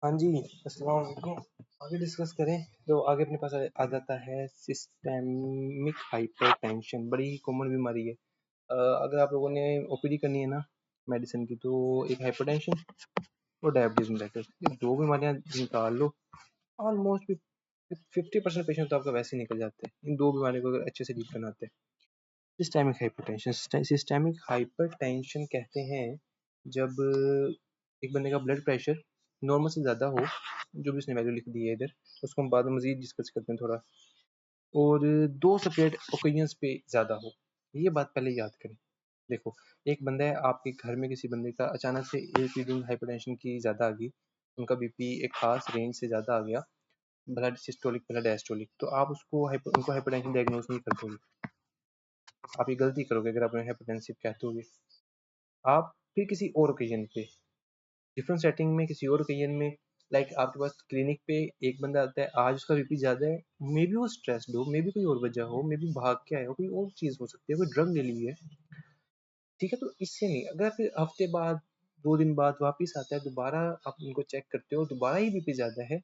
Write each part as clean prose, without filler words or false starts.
हाँ जी, अस्सलाम वालेकुम। आगे डिस्कस करें तो आगे अपने पास आ जाता है सिस्टेमिक हाइपरटेंशन। बड़ी ही कॉमन बीमारी है। अगर आप लोगों ने ओपीडी करनी है ना मेडिसिन की, तो एक हाइपरटेंशन और डायबिटीज मेलिटस, ये दो बीमारियां निकाल लो, ऑलमोस्ट 50% पेशेंट तो आपका वैसे ही निकल जाते हैं इन दो बीमारियों को अगर अच्छे से डील करना आते हैं। सिस्टेमिक हाइपरटेंशन, सिस्टेमिक हाइपरटेंशन कहते हैं जब एक बंदे का ब्लड प्रेशर नॉर्मल से ज़्यादा हो, जो भी उसने वैल्यू लिख दी है इधर, उसको हम बाद में मज़ीद डिस्कस करते हैं थोड़ा, और दो सेपरेट ओकेजन्स पे ज़्यादा हो। ये बात पहले याद करें। देखो, एक बंदा है, आपके घर में किसी बंदे का अचानक से एक ही दिन हाइपरटेंशन की ज़्यादा आ गई, उनका बीपी एक खास रेंज से ज़्यादा आ गया, भला सिस्टोलिक भला डायस्टोलिक, तो आप उनको हाइपरटेंशन डायग्नोज नहीं कर दोगे। आप ये गलती करोगे अगर आप उन्हें हाइपरटेंसिव कहते होगे। आप फिर किसी और ओकेजन पे, डिफरेंट सेटिंग में, किसी और ओकेजन में, लाइक आपके पास क्लिनिक पे एक बंदा आता है, आज उसका बीपी ज़्यादा है, मे बी वो स्ट्रेस्ड हो, मे बी कोई और वजह हो, मे बी भाग के आया हो, कोई और चीज़ हो सकती है, कोई ड्रग ले ली है, ठीक है, तो इससे नहीं। अगर फिर हफ्ते बाद, 2 दिन बाद वापिस आता है, दोबारा आप उनको चेक करते हो, दोबारा ही बीपी ज़्यादा है,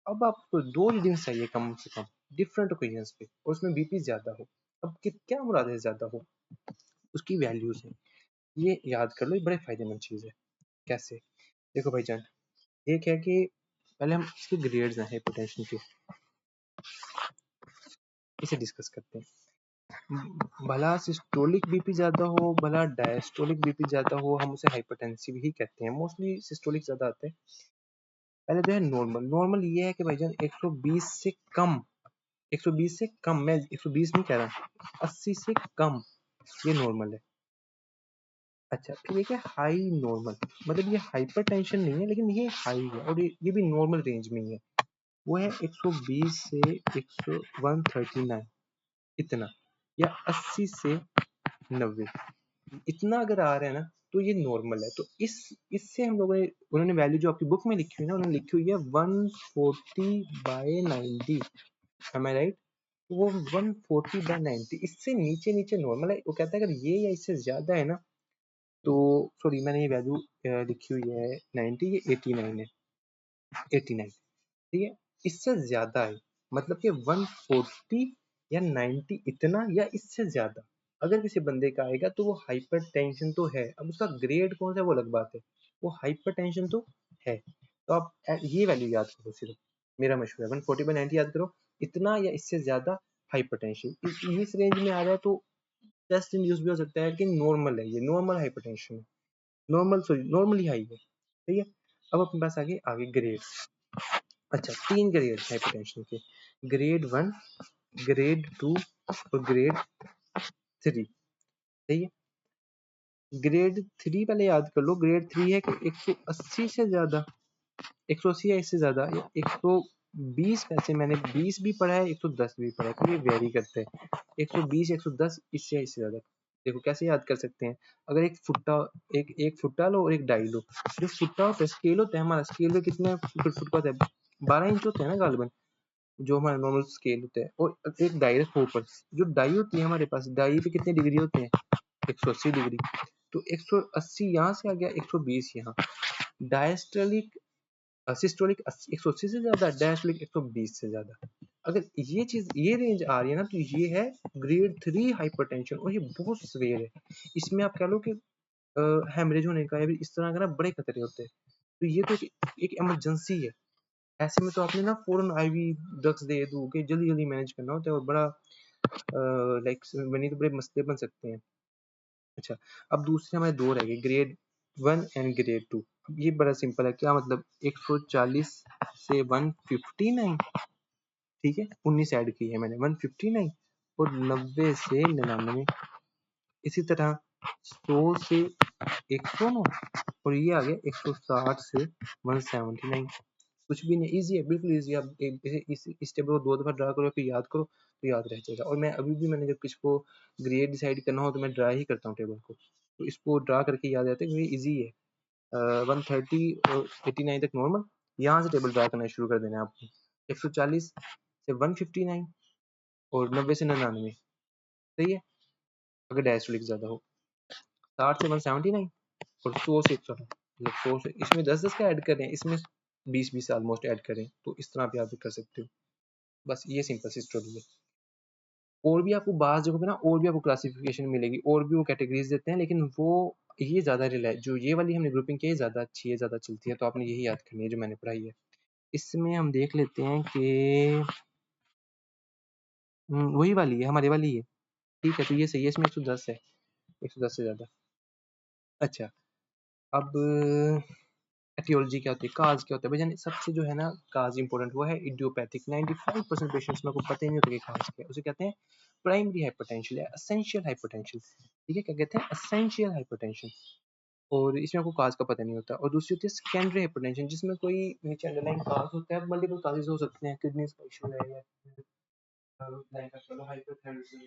अब आपको 2 दिन चाहिए कम से कम डिफरेंट ओकेजन्स पे, और उसमें बीपी ज़्यादा हो। अब क्या मुराद है ज़्यादा हो? उसकी वैल्यूज़ है, ये याद कर लो, ये बड़े फायदेमंद चीज़ है। कैसे? देखो भाईजान, एक है कि पहले हम इसके ग्रेड्स हैं हाइपरटेंशन के, इसे डिस्कस करते हैं। भला सिस्टोलिक बीपी ज़्यादा हो, भला डायस्टोलिक बीपी ज़्यादा हो, हम उसे हाइपरटेंसिव ही कहते हैं। मोस्टली सिस्टोलिक ज़्यादा आते हैं। पहले जो है नॉर्मल, नॉर्मल ये है कि भाईजान 120 से कम, 120 से कम, मैं 120 नहीं कह रहा, 80 से कम, ये नॉर्मल है। अच्छा, फिर एक है हाई नॉर्मल, मतलब ये हाइपरटेंशन नहीं है, लेकिन ये हाई है, और ये भी नॉर्मल रेंज में ही है। वो है 120 से 139, इतना, या 80 से 90, इतना अगर आ रहा है ना, तो ये नॉर्मल है। तो इससे हम लोगों ने, उन्होंने वैल्यू जो आपकी बुक में लिखी हुई है ना, उन्होंने लिखी हुई है 140/90, एम आई राइट? वो 140/90, इससे नीचे नीचे नॉर्मल है। वो कहता है अगर ये या इससे ज्यादा है ना, तो सॉरी, मैंने ये वैल्यू लिखी हुई है 90, ये 89 है, 89, ठीक है, इससे ज्यादा है, मतलब कि 140 या 90, इतना या इससे ज्यादा अगर किसी बंदे का आएगा, तो वो हाइपरटेंशन तो है। अब उसका ग्रेड कौन सा है वो अलग बात है, वो हाइपरटेंशन तो है। तो आप ये वैल्यू याद करो सिर्फ, मेरा मशवरा है 140/90 याद करो, इतना या इससे ज्यादा हाइपरटेंशन इस रेंज में आ रहा है, तो टेस्ट इंड्यूस भी हो सकता है, लेकिन नॉर्मल है, ये नॉर्मल हाइपरटेंशन है, नॉर्मल सॉरी नॉर्मली हाई है, ठीक है। अब अपने पास आगे आगे ग्रेड। अच्छा, 3 ग्रेड हाइपरटेंशन के, ग्रेड 1, ग्रेड 2 और ग्रेड 3, सही है। ग्रेड 3 पहले याद कर लो, ग्रेड 3 है कि 180 से ज्यादा, 180 या इससे ज्यादा, या 120, वैसे मैंने 20 भी पढ़ा है, 110 भी पढ़ा है, तो ये वेरी करते हैं, 120, 110, इससे या इससे ज्यादा। देखो कैसे याद कर सकते हैं, अगर एक फुट्टा, एक फुट्टा लो और एक डाई लो, जो फुट्टा होता है, स्केल होता है हमारा, स्केल में कितने फुट का होता है, 12 इंच होता है ना गालिबन, जो हमारा नॉर्मल स्केल होता है, और एक डाई रखो ऊपर। जो डाई होती है हमारे पास, डाई पे कितने डिग्री होते हैं, 180 डिग्री, तो 180 यहाँ से आ गया, 120 यहाँ। डायस्टोलिक सिस्टोलिक 180 से ज्यादा, डायस्टोलिक 120 से ज्यादा। अगर ये चीज, ये रेंज आ रही है ना, तो ये है ग्रेड 3 हाइपरटेंशन, और ये बहुत सवेर है। इसमें आप कह लो कि हेमरेज होने का या फिर इस तरह का ना बड़े खतरे होते हैं। तो ये तो एक इमरजेंसी है। ऐसे में तो आपने ना फौरन आईवी ड्रग्स दे दो कि जल्दी जल्दी मैनेज करना होता है, और बड़ा लाइक बनी तो बड़े मसले बन सकते हैं। अच्छा, अब दूसरे हमारे दो रह गए, ग्रेड 1 एंड ग्रेड 2। अब ये बड़ा सिंपल है, क्या मतलब, 140 से 159, ठीक है, 19 ऐड की है मैंने, 159, और 90 से 99, इसी तरह 100 से 109, और ये आ गया 160 से 179। कुछ भी नहीं, इजी है, बिल्कुल इजी है। आप इस टेबल को 2 दफा ड्रा करो, फिर याद करो, तो याद रह जाएगा। और मैं अभी भी, मैंने जब किसको ग्रेड डिसाइड करना हो, तो मैं ड्रा ही करता हूँ टेबल को, तो इसको ड्रा करके याद रहता है, क्योंकि इजी है। 130 और 89 तक नॉर्मल, यहाँ से टेबल ड्रा करना शुरू कर देना है आपको। 140 से 159 और 90 से 99, सही है, अगर डायस्टोलिक ज्यादा हो। 60 से 179 और 100 से 108, मतलब 100 से, इसमें 10 10 का ऐड कर रहे हैं, इसमें 20-20 ऑलमोस्ट ऐड करें, तो इस तरह आप याद कर सकते हो। बस ये सिंपल सी स्टोरी है। और भी आपको बाज़ जगहों पे ना और भी आपको क्लासिफिकेशन मिलेगी, और भी वो कैटेगरीज देते हैं, लेकिन वो ये ज़्यादा जो ये वाली हमने ग्रुपिंग की है ज़्यादा अच्छी है, ज़्यादा चलती है, तो आपने यही याद करनी है जो मैंने पढ़ाई है। इसमें हम देख लेते हैं कि वही वाली है, हमारे वाली है। ठीक है, तो ये सही है, इसमें 110 है, 110 से ज़्यादा। अच्छा, अब एटियोलॉजी क्या होती है, काज क्या होता है भाई, सबसे जो है ना काज इंपॉर्टेंट वो है इडियोपैथिक। 95% पेशेंट्स में को पता ही नहीं होता कि काज क्या है, उसे कहते हैं प्राइमरी हाइपरटेंशन या एसेंशियल हाइपरटेंशन। ठीक है, क्या कहते हैं, एसेंशियल हाइपरटेंशन। और इसमें आपको काज का पता नहीं होता। और दूसरी होती है सेकेंडरी हाइपरटेंशन, जिसमें कोई नीचे अंडरलाइन काज होता है, मल्टीपल काजेस हो सकते हैं, किडनीज का इशू है या हाइपरटेंशन,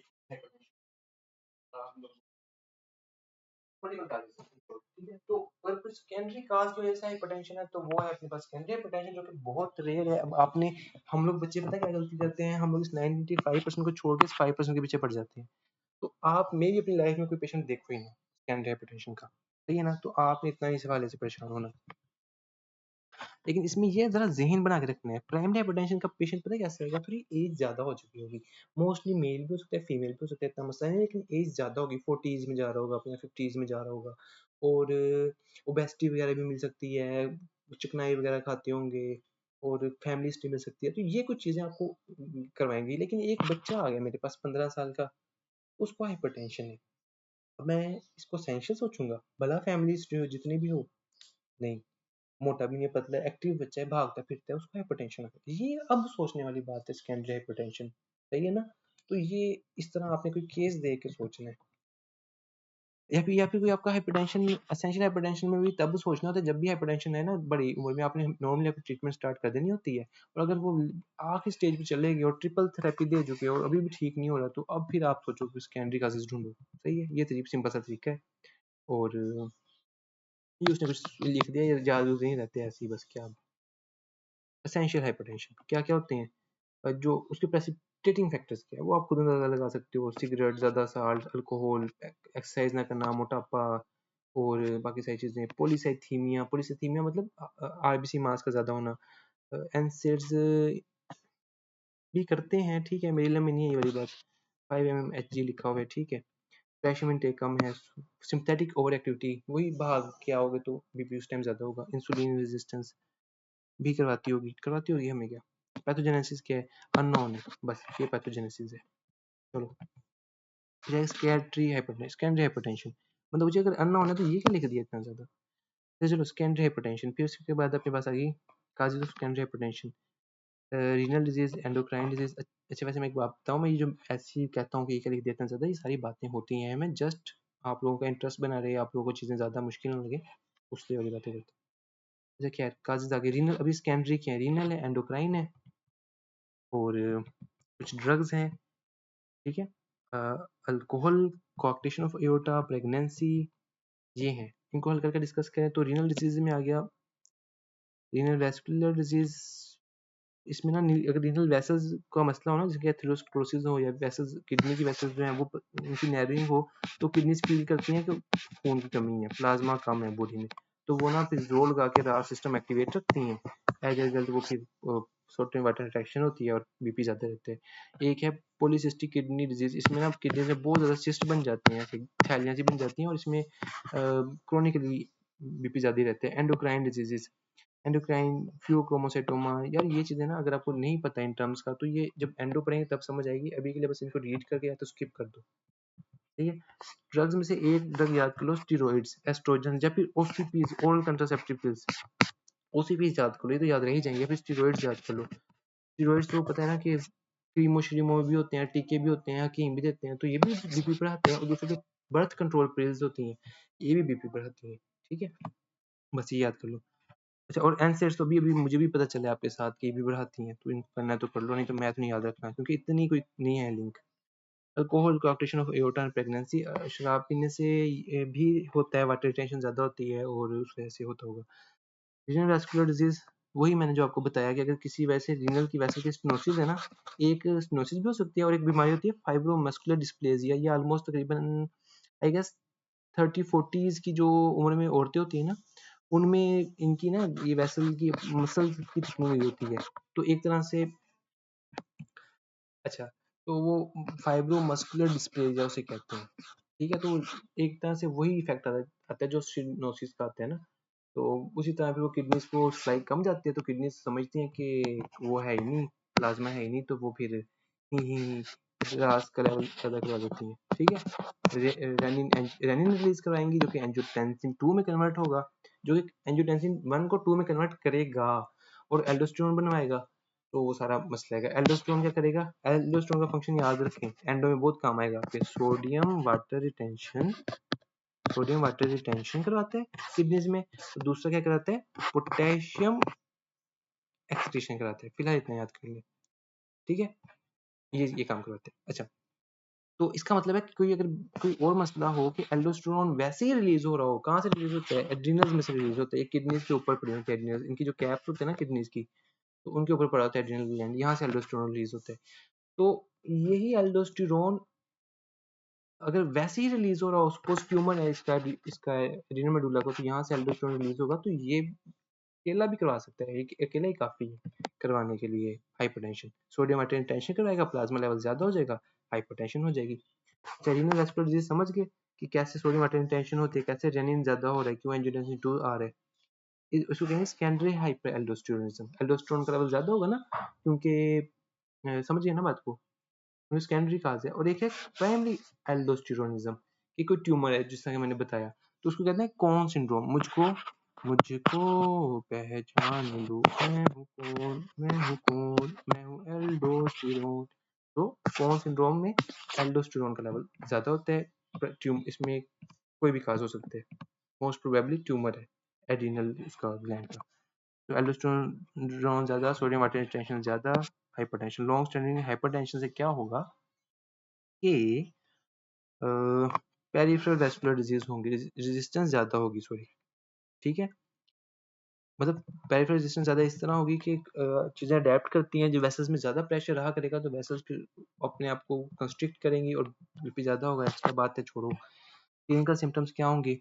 मल्टीपल काजेस। ठीक है, तो अगर कुछ सेकेंडरी काज की वजह से हाइपरटेंशन है, तो वो है अपने पास सेकेंडरी हाइपरटेंशन, जो कि बहुत रेयर है। अब आपने, हम लोग बच्चे पता है क्या गलती करते हैं, हम लोग इस 95% को छोड़ के इस 5% के पीछे पड़ जाते हैं। तो आप मे भी अपनी लाइफ में कोई पेशेंट देखो ही नहीं सेकेंडरी हाइपरटेंशन का, सही है ना, तो आपने इतना ही सवाल से परेशान होना। लेकिन इसमें ये जरा जहन बना के रखना है, प्राइमरी हाइपरटेंशन का पेशेंट पता है कैसे होगा, थोड़ी एज ज्यादा हो चुकी होगी। मोस्टली मेल भी हो सकता है, फीमेल भी हो सकता है, इतना मसला नहीं, लेकिन एज ज्यादा होगी, 40s में जा रहा होगा, अपने 50s में जा रहा होगा। और ओबेसिटी वगैरह भी मिल सकती है, चिकनाई वगैरह खाते होंगे, और फैमिली हिस्ट्री मिल सकती है, तो ये कुछ चीजें आपको करवाएंगी। लेकिन एक बच्चा आ गया मेरे पास 15 साल का, उसको हाइपरटेंशन है, अब मैं इसको सेंशियल सोचूंगा, भला फैमिली हिस्ट्री हो जितनी भी हो, नहीं, मोटा भी नहीं है, पतला है, एक्टिव बच्चा है, भागता फिरता है, उसको हाइपरटेंशन है, ये अब सोचने वाली बात है, सेकेंडरी हाइपरटेंशन। सही है ना, तो ये इस तरह आपने कोई केस देख के सोचना है। या फिर कोई आपका हाइपरटेंशन, एसेंशियल हाइपरटेंशन में भी तब सोचना होता है जब भी हाइपरटेंशन है ना बड़ी उम्र में, आपने नॉर्मली आपकी ट्रीटमेंट स्टार्ट कर देनी होती है। और अगर वो आखिरी स्टेज पे चलेगी और ट्रिपल थेरेपी दे चुके हो और अभी भी ठीक नहीं हो रहा, तो अब फिर आप सोचो कि सेकेंडरी काजेस ढूंढो। सही है, ये तरीका सिंपल सा तरीका है। और ये उसने कुछ लिख दिया, या जादू नहीं रहते ऐसे ही बस, क्या एसेंशियल हाइपरटेंशन क्या क्या होते हैं, जो उसके प्रेसिपिटेटिंग फैक्टर्स क्या है वो आप खुद अंदाजा लगा सकते हो। सिगरेट, ज़्यादा साल्ट, अल्कोहल, एक्सरसाइज ना करना, मोटापा, और बाकी सारी चीज़ें। पॉलीसाइथीमिया, पॉलीसाइथीमिया मतलब आरबीसी मास का ज़्यादा होना। एनसेड्स भी करते हैं, ठीक है, मेरे लिए में नहीं है ये वाली बात। 5 mmHg लिखा हुआ है, ठीक है। कैल्शियम इनटेक कम है। सिंथेटिक ओवर एक्टिविटी, वही भाग के आओगे तो बीपी उस टाइम ज़्यादा होगा। इंसुलिन रेजिस्टेंस भी करवाती होगी हमें क्या। पैथोजेनेसिस क्या है, अननोन है, बस ये पैथोजेनेसिस है। चलो, सेकेंडरी हाइपरटेंशन मतलब मुझे अगर अननोन है तो ये क्या लिख दिया इतना ज़्यादा। तो चलो, सेकेंडरी हाइपरटेंशन, फिर उसके बाद अपने पास आ गई causes of secondary hypertension. Renal disease, endocrine disease. अच्छा, वैसे मैं एक बात बताऊँ, मैं ये जो ऐसी कहता हूँ कि ये क्या लिख देते हैं ज़्यादा, ये सारी बातें होती हैं, मैं जस्ट आप लोगों का इंटरेस्ट बना रहे, आप लोगों को चीज़ें ज़्यादा मुश्किल ना लगे, उससे वाली बातें करते हैं। अच्छा, क्या है काजेज आगे, रीनल, अभी सेकेंडरी क्या है, रीनल है, एंडोक्राइन है, और कुछ ड्रग्स हैं, ठीक है, alcohol, coarctation of aorta, pregnancy, ये हैं। इनको हल करके डिस्कस करें तो रीनल डिजीज में आ गया रीनल वैस्कुलर डिजीज। इसमें ना अगर रीनल वेसल्स का मसला हो ना, जैसे एथेरोस्क्लेरोसिस हो, या वेसल्स, किडनी की वेसल्स जो हैं वो उनकी नैरोइंग हो, तो किडनीज फील करती हैं कि खून की कमी है, प्लाज्मा कम है बॉडी में, तो वो ना फिर जोर लगा के रार सिस्टम एक्टिवेट रखती हैं। एज ए रिजल्ट वो फिर सोडियम वाटर इंटरेक्शन होती है और बीपी ज़्यादा रहते हैं। एक है पॉलीसिस्टिक किडनी डिजीज, इसमें ना किडनी में बहुत ज़्यादा सिस्ट बन जाती हैं, थैलियाँ सी बन जाती हैं, और इसमें क्रोनिकली बीपी ज़्यादा रहते हैं। एंडोक्राइन डिजीजेस, एंडोक्राइन, फ्यूक्रोमोसाइटोमा, यार ये चीज़ें ना अगर आपको नहीं पता इन टर्म्स का, तो ये जब एंडो पढ़ेंगे तब समझ आएगी, अभी के लिए बस इनको रीड करके या तो स्किप कर दो। ठीक है, ड्रग्स में से एक ड्रग याद कर लो, स्टीरॉइड्स, एस्ट्रोजन, या फिर OCPs, oral contraceptive pills. OCPs याद कर लो, ये तो याद रह ही जाएंगे, फिर स्टीरॉइड्स याद कर लो। स्टीरॉइड्स तो पता है ना कि क्रीमो श्रीमो भी होते हैं, टीके भी होते हैं, हकीम भी देते हैं, तो ये भी बीपी बढ़ाते हैं। और दूसरे बर्थ कंट्रोल पिल्स होती हैं, ये भी बीपी बढ़ाती हैं। ठीक है, बस ये याद कर लो। अच्छा, और एनसेट्स तो अभी अभी मुझे भी पता चला आपके साथ कि ये भी बढ़ाती हैं, तो इनको करना है तो कर लो, नहीं तो मैथ नहीं याद रखना, क्योंकि इतनी कोई नहीं है link. Alcohol, coarctation of aorta and pregnancy, शराब पीने से ये भी होता है, वाटर रिटेंशन ज़्यादा होती है और उस वजह से होता होगा। रीनल वैस्कुलर डिजीज, वही मैंने जो आपको बताया कि अगर किसी वजह से रीनल की वैसे की स्टेनोसिस है ना, एक स्टेनोसिस भी हो सकती है, और एक बीमारी होती है फाइब्रोमस्कुलर डिस्प्लेजिया, ये ऑलमोस्ट तकरीबन आई गेस 30-40s की जो उम्र में औरतें होती हैं ना, उनमें इनकी ना ये वेसल की मसल की थिकनिंग हुई होती है, तो एक तरह से अच्छा, तो वो फाइब्रोमस्कुलर डिस्प्लेजिया उसे कहते हैं, ठीक है? तो एक तरह से वही इफेक्ट आता है जो स्टेनोसिस का आता है ना, तो उसी तरह फिर वो किडनीज को सप्लाई कम जाती है, तो किडनीज समझती हैं कि वो है ही नहीं, प्लाज्मा है ही नहीं, तो वो फिर ग्लास का लेवल ज़्यादा करवा देती हैं, ठीक है? रेनिन रिलीज करवाएंगी जो कि एंजियोटेंसिन 2 में कन्वर्ट होगा, जो कि एंजियोटेंसिन 1 को 2 में कन्वर्ट करेगा और एल्डोस्टेरोन बनवाएगा, तो वो सारा मसला है। एल्डोस्टेरोन क्या करेगा? एल्डोस्टेरोन का फंक्शन याद रखें, एंडो में बहुत काम आएगा आपके, सोडियम वाटर रिटेंशन करवाते हैं किडनीज में, तो दूसरा क्या कराते हैं? पोटेशियम एक्सक्रीशन कराते हैं। फिलहाल इतना याद कर लें, ठीक है? ये काम करवाते हैं। अच्छा, तो इसका मतलब है कि कोई अगर कोई और मसला हो कि एल्डोस्टेरोन वैसे ही रिलीज हो रहा हो, कहाँ से रिलीज होता है? एड्रिनल्स में से रिलीज होता है, ये किडनीज के ऊपर पड़ी होती है एड्रिनल्स, इनकी जो कैप्स होते हैं ना किडनीज की, तो उनके ऊपर पड़ा होता है एड्रिनल ग्लैंड, यहाँ से एल्डोस्टेरोन रिलीज होता है। तो यही एल्डोस्टेरोन अगर वैसे ही रिलीज हो रहा हो, सपोज ट्यूमर है इसका एड्रिनल मेडुला को, तो यहाँ से एल्डोस्टेरोन रिलीज होगा, तो ये अकेला भी करवा सकता है, एक अकेला ही काफी है करवाने के लिए हाइपरटेंशन। सोडियम हाइपरटेंशन करवाएगा, प्लाज्मा लेवल ज्यादा हो जाएगा, हाइपरटेंशन हो जाएगी। रीनल वैस्कुलर डिजीज समझ गए कि कैसे सोडियम हाइपरटेंशन होती है, कैसे रेनिन ज्यादा हो रहा है, क्यों एंजियोटेंसिन 2 आ रहा है। इसको कहेंगे सेकेंडरी हाइपर एल्डोस्टेरोनिज्म, एल्डोस्टेरोन का लेवल ज्यादा होगा ना, क्योंकि समझिए ना बात को, सेकेंडरी काज है। और एक है प्राइमरी एल्डोस्टेरोनिज्म, कि कोई ट्यूमर है जिस तरह मैंने बताया, तो उसको कहते हैं कॉन सिंड्रोम। मुझको पहचान लो, मैं हूँ कौन, मैं हूँ एल्डोस्टेरोन। तो कॉन सिंड्रोम में एल्डोस्टेरोन का लेवल ज्यादा होता है, इसमें कोई भी काज हो सकते हैं, मोस्ट प्रोबेबली ट्यूमर है एड्रिनल इसका ग्लैंड का। तो एल्डोस्टेरोन ज्यादा, सोडियम वाटर रिटेंशन ज्यादा, हाइपरटेंशन। लॉन्ग स्टैंडिंग हाइपरटेंशन से क्या होगा कि पेरिफेरल वैस्कुलर डिजीज होंगी, रेजिस्टेंस ज्यादा होगी, सॉरी, ठीक है? मतलब पेरिफेरल रेजिस्टेंस ज्यादा इस तरह होगी कि चीजें अडेप्ट करती हैं, जो वेसल्स में ज्यादा प्रेशर रहा करेगा तो वेसल्स फिर अपने आप को कंस्ट्रिक्ट करेंगी और बीपी ज्यादा होगा, एक्स्ट्रा बात है, छोड़ो। क्लिनिकल सिम्टम्स क्या होंगे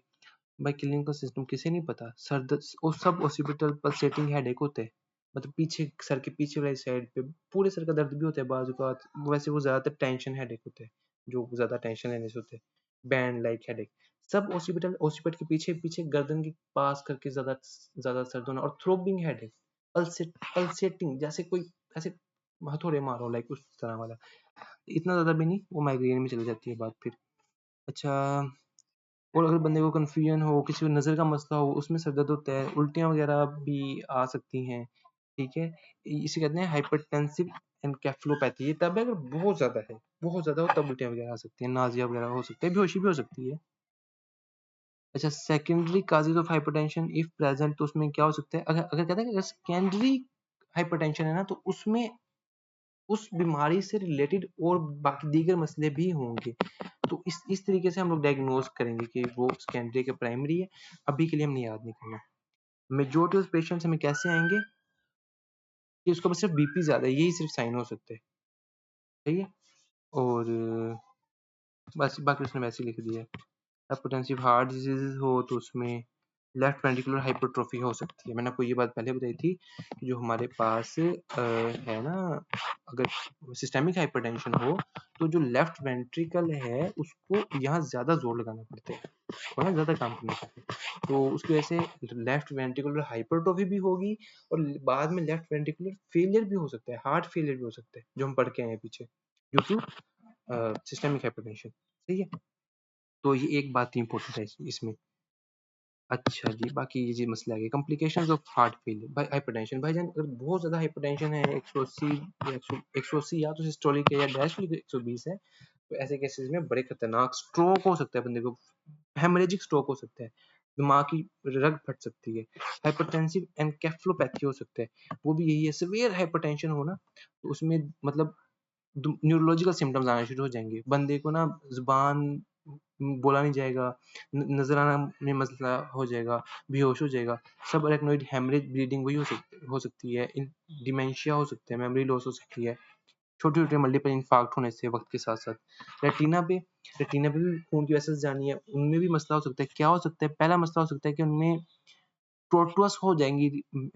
भाई? क्लिनिकल सिस्टम किसे नहीं पता, सर दर्द, सब ऑसिपिटल पल्सेटिंग हेडेक होते हैं, मतलब पीछे सर के पीछे वाली साइड पे पूरे सर का दर्द भी होता है बाजू का, वैसे वो ज्यादातर टेंशन हेडेक होते हैं, जो ज्यादा टेंशन लेने से होते हैं, बैंड लाइक हेडेक। सब ऑसिपिटल ओसिपिट के पीछे पीछे गर्दन के पास करके ज्यादा ज्यादा दर्द होना, और थ्रोबिंग हेडेक, पल्सेटिंग, जैसे कोई ऐसे हथौड़े मारो, लाइक उस तरह वाला, इतना ज्यादा भी नहीं, वो माइग्रेन में चली जाती है बात फिर। अच्छा, और अगर बंदे को कन्फ्यूजन हो, किसी को नज़र का मसला हो, उसमें सर दर्द होता है, उल्टियाँ वगैरह भी आ सकती हैं, ठीक है? इसे कहते हैं हाइपरटेंसिव एनकेफेलोपैथी। ये तब है अगर बहुत ज़्यादा हो, तब उल्टियाँ वगैरह आ सकती हैं, नाज़िया वगैरह हो सकते हैं, बेहोशी भी हो सकती है। अच्छा, secondary causes of hypertension if present, तो उसमें क्या हो सकता है? अगर अगर कहते हैं कि अगर सेकेंडरी हाइपरटेंशन है ना, तो उसमें उस बीमारी से रिलेटेड और बाकी दीगर मसले भी होंगे, तो इस तरीके से हम लोग डायग्नोज करेंगे कि वो सेकेंडरी के प्राइमरी है। अभी के लिए हमने याद नहीं करना। मेजोरिटी ऑफ पेशेंट्स हमें कैसे आएंगे कि उसको बस सिर्फ बीपी ज्यादा है, यही सिर्फ साइन हो सकते हैं, ठीक है? और बस बाकी उसने वैसे ही लिख दिया है। हाइपोटेंसिव हार्ट डिजीज हो तो उसमें लेफ्ट वेंट्रिकुलर हाइपरट्रोफी हो सकती है। मैंने आपको ये बात पहले बताई थी कि जो हमारे पास है ना, अगर सिस्टेमिक हाइपरटेंशन हो तो जो लेफ्ट वेंट्रिकल है उसको यहाँ ज्यादा जोर लगाना पड़ता है, थोड़ा ज्यादा काम करना पड़ता है, तो उसकी वजह से लेफ्ट वेंट्रिकुलर हाइपरट्रोफी भी होगी और बाद में लेफ्ट वेंट्रिकुलर फेलियर भी हो सकता है, हार्ट फेलियर भी हो सकता है, जो हम पढ़ के आए हैं पीछे, ड्यू टू सिस्टेमिक हाइपरटेंशन। सही है, तो ये एक बात इंपॉर्टेंट है इसमें। अच्छा जी, बाकी ये जी मसला है complications of heart failure by hypertension. भाईजान अगर बहुत ज़्यादा हाइपरटेंशन है, 180 या 180 या तो सिस्टोलिक है या डायस्टोलिक 120 है, तो ऐसे केसेस में बड़े खतरनाक स्ट्रोक हो सकता है, बंदे को हेमरेजिक स्ट्रोक हो सकता है, दिमाग की रग फट सकती है, हाइपरटेंसिव एनकेफेलोपैथी हो सकता है, वो भी यही है। सीवियर हाइपरटेंशन हो ना, तो उसमें मतलब न्यूरोलॉजिकल सिम्टम्स आने शुरू हो जाएंगे, बंदे को ना जुबान बोला नहीं जाएगा, नजर आना में मसला हो जाएगा, बेहोश हो जाएगा, सब अरेक्नोइड हेमरेज, ब्लीडिंग वही हो सकती है, डिमेंशिया हो सकता है, मेमोरी लॉस हो सकती है, छोटे छोटे मल्टीपल इंफार्क्ट होने से वक्त के साथ साथ। रेटिना पे भी खून की वेसल्स जानी है, उनमें भी मसला हो सकता है। क्या हो सकता है? पहला मसला हो सकता है कि उनमें टॉर्टुअस हो जाएंगी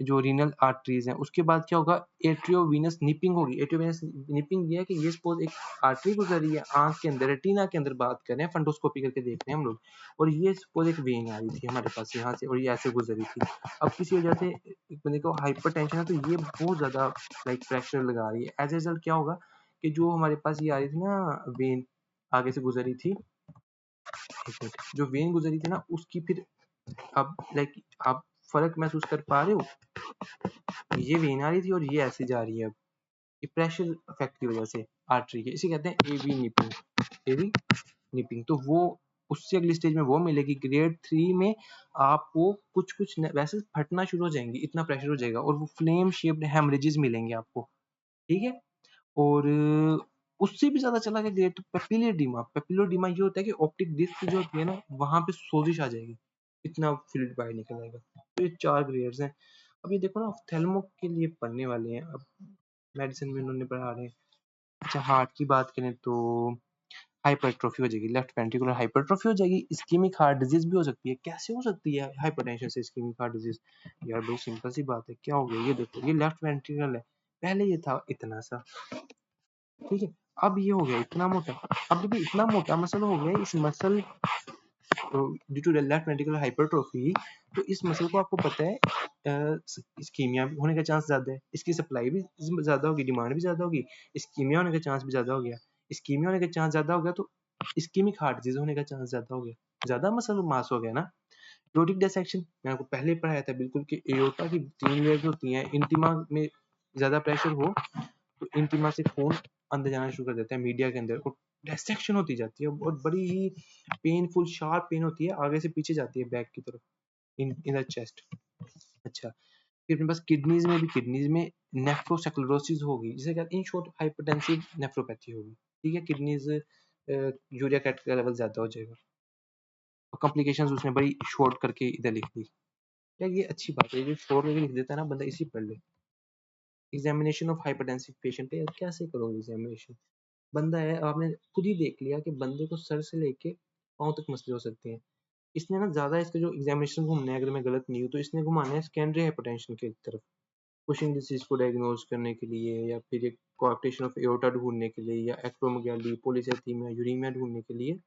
जो रीनल आर्टरीज हैं। उसके बाद क्या होगा, एट्रियोवेनस निपिंग होगी। एट्रियोवेनस निपिंग ये है कि ये सपोज एक आर्टरी गुजर रही है आंख के अंदर, रेटिना के अंदर बात कर रहे हैं, फंडोस्कोपी करके देख रहे हैं हम लोग, और ये सपोज एक वेन आ रही थी हमारे पास यहाँ से और ये ऐसे गुजर रही थी। अब किसी वजह से एक बंदे को हाइपरटेंशन है तो ये बहुत ज्यादा लाइक प्रेशर लगा रही है। एज ए रिजल्ट क्या होगा कि जो हमारे पास ये आ रही थी ना वेन आगे से गुजर रही थी, जो वेन गुजर रही थी ना उसकी फिर अब लाइक आप फर्क महसूस कर पा रहे हो, ये वेन आ रही थी और ये ऐसे जा रही है। अब ये प्रेशर इफेक्ट की वजह से आर्टरी के, इसे कहते हैं एवी निपिंग। एवी निपिंग तो वो उससे अगली स्टेज में वो मिलेगी ग्रेड 3 में। आपको कुछ कुछ वैसे फटना शुरू हो जाएंगी, इतना प्रेशर हो जाएगा, और वो फ्लेम शेप्ड हेमरेजेस मिलेंगे आपको, ठीक है। और उससे भी ज्यादा चला गया ग्रेड पेपिलोडीमा। पेपिलोडीमा ये होता है कि ऑप्टिक डिस्क जो होती है ना वहां पे सोजिश आ जाएगी, इतना फ्लूइड बाहर निकल आएगा। तो ये 4 ग्रेड्स हैं। अब ये देखो ना ऑप्थेल्मो के लिए पढ़ने वाले हैं, अब मेडिसिन में उन्होंने पढ़ा रहे हैं। अच्छा हार्ट की बात करें तो हाइपरट्रोफी हो जाएगी, लेफ्ट वेंट्रिकुलर हाइपरट्रोफी हो जाएगी। इस्कीमिक हार्ट डिजीज भी हो सकती है। कैसे हो सकती है हाइपरटेंशन से इस्कीमिक हार्ट डिजीज? यार बहुत सिंपल सी बात है। क्या हो गया, ये देखो ये लेफ्ट वेंट्रिकल है, पहले ये था इतना सा, ठीक है, अब ये हो गया इतना मोटा। अब भी इतना मोटा मसल हो गया, इस muscle due to left ventricular hypertrophy, तो इस मसल को आपको पता है इस्कीमिया होने का चांस ज्यादा है, इसकी सप्लाई भी ज्यादा होगी, डिमांड भी ज्यादा होगी, इस्कीमिया होने का चांस भी ज्यादा हो गया। इस्कीमिया होने का चांस ज्यादा हो गया तो इस्कीमिक हार्ट डिजीज होने का चांस ज्यादा हो गया, ज्यादा मसल मास हो गया ना। एओर्टिक डिसेक्शन मैंने आपको पहले पढ़ाया था बिल्कुल कि एओर्टा की 3 लेयर्स होती हैं। इंटिमा में ज्यादा प्रेशर हो तो इंटिमा से खून अंदर जाना शुरू कर देता है मीडिया के अंदर, और डिसेक्शन होती जाती है और बड़ी ही पेनफुल शार्प पेन होती है, आगे से पीछे जाती है बैक की तरफ इन इन द चेस्ट। अच्छा, फिर अपने पास किडनीज में भी, किडनीज में नेफ्रोसेक्लरोसिस होगी, जिसे कहते हैं इन शॉर्ट हाइपरटेंसिव नेफ्रोपैथी होगी, ठीक है। किडनीज यूरिया कैट का लेवल ज्यादा हो जाएगा, और कॉम्प्लिकेशंस उसने बड़ी शॉर्ट करके इधर लिख दी। यार ये अच्छी बात है, जो शॉर्ट करके लिख देता है ना बंदा, इसी पढ़ ले। एग्जामिनेशन ऑफ हाइपरटेंसिव पेशेंट है, कैसे करोगे एग्जामिनेशन? बंदा है, आपने खुद ही देख लिया कि बंदे को सर से लेके पाँव तक मसले हो सकते हैं। इसने ना ज्यादा इसका जो एग्जामिनेशन घूमना है, अगर मैं गलत नहीं हूँ तो इसने घुमाना है सेकेंडरी हाइपरटेंशन की तरफ, कुशिंग डिसीज को डायग्नोज करने के लिए, या फिर एक कोआक्टेशन ऑफ एओर्टा ढूंढने के लिए, या एक्रोमेगाली, पॉलीसाइथीमिया, यूरेमिया ढूंढने के लिए।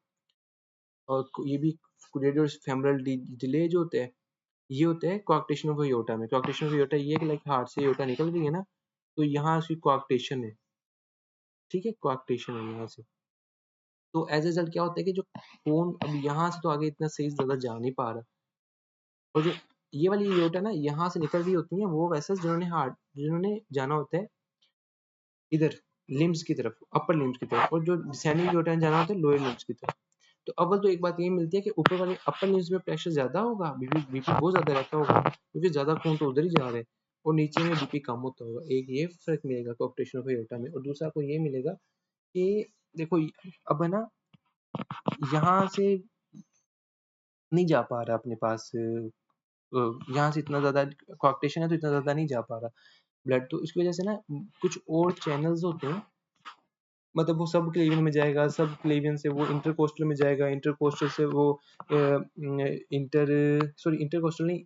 और ये भी रेडियो फेमरल डिले जो होता है, ये होता है कोआक्टेशन ऑफ एओर्टा में। कोआक्टेशन ऑफ एओर्टा ये है कि लाइक हार्ट से एओर्टा निकल रही है ना, तो यहाँ उसकी कोआक्टेशन है, ठीक है, कोआक्टेशन है यहाँ से। तो एज ए रिजल्ट क्या होता है कि जो खून अब यहाँ से तो आगे इतना सही ज्यादा जा नहीं पा रहा, और जो ये वाली एओर्टा ना यहाँ से निकल रही होती है, वो वैसे जिन्होंने जाना होता है इधर लिम्स की तरफ, अपर लिम्स की तरफ, और जो डिसेंडिंग एओर्टा ने जाना होता है लोअर लिम्स की तरफ। तो अव्वल तो एक बात ये मिलती है कि ऊपर वाले अपर लिम्स में प्रेशर ज्यादा होगा, बीपी बहुत ज्यादा रहता होगा क्योंकि ज्यादा खून तो उधर ही जा रहा है, और नीचे में बीपी कम होता होगा। एक ये फर्क मिलेगा कोऑक्टेशन ऑफ एओर्टा में, और दूसरा आपको ये मिलेगा कि देखो अब है ना, यहाँ से नहीं जा पा रहा अपने पास, यहाँ से इतना ज्यादा कोऑक्टेशन है तो इतना ज्यादा नहीं जा पा रहा ब्लड, तो इसकी वजह से ना कुछ और चैनल्स होते हैं, मतलब वो सब क्लेवियन में जाएगा, सब क्लेवियन से वो इंटरकोस्टल में जाएगा, इंटरकोस्टल से वो इंटरकोस्टल नहीं,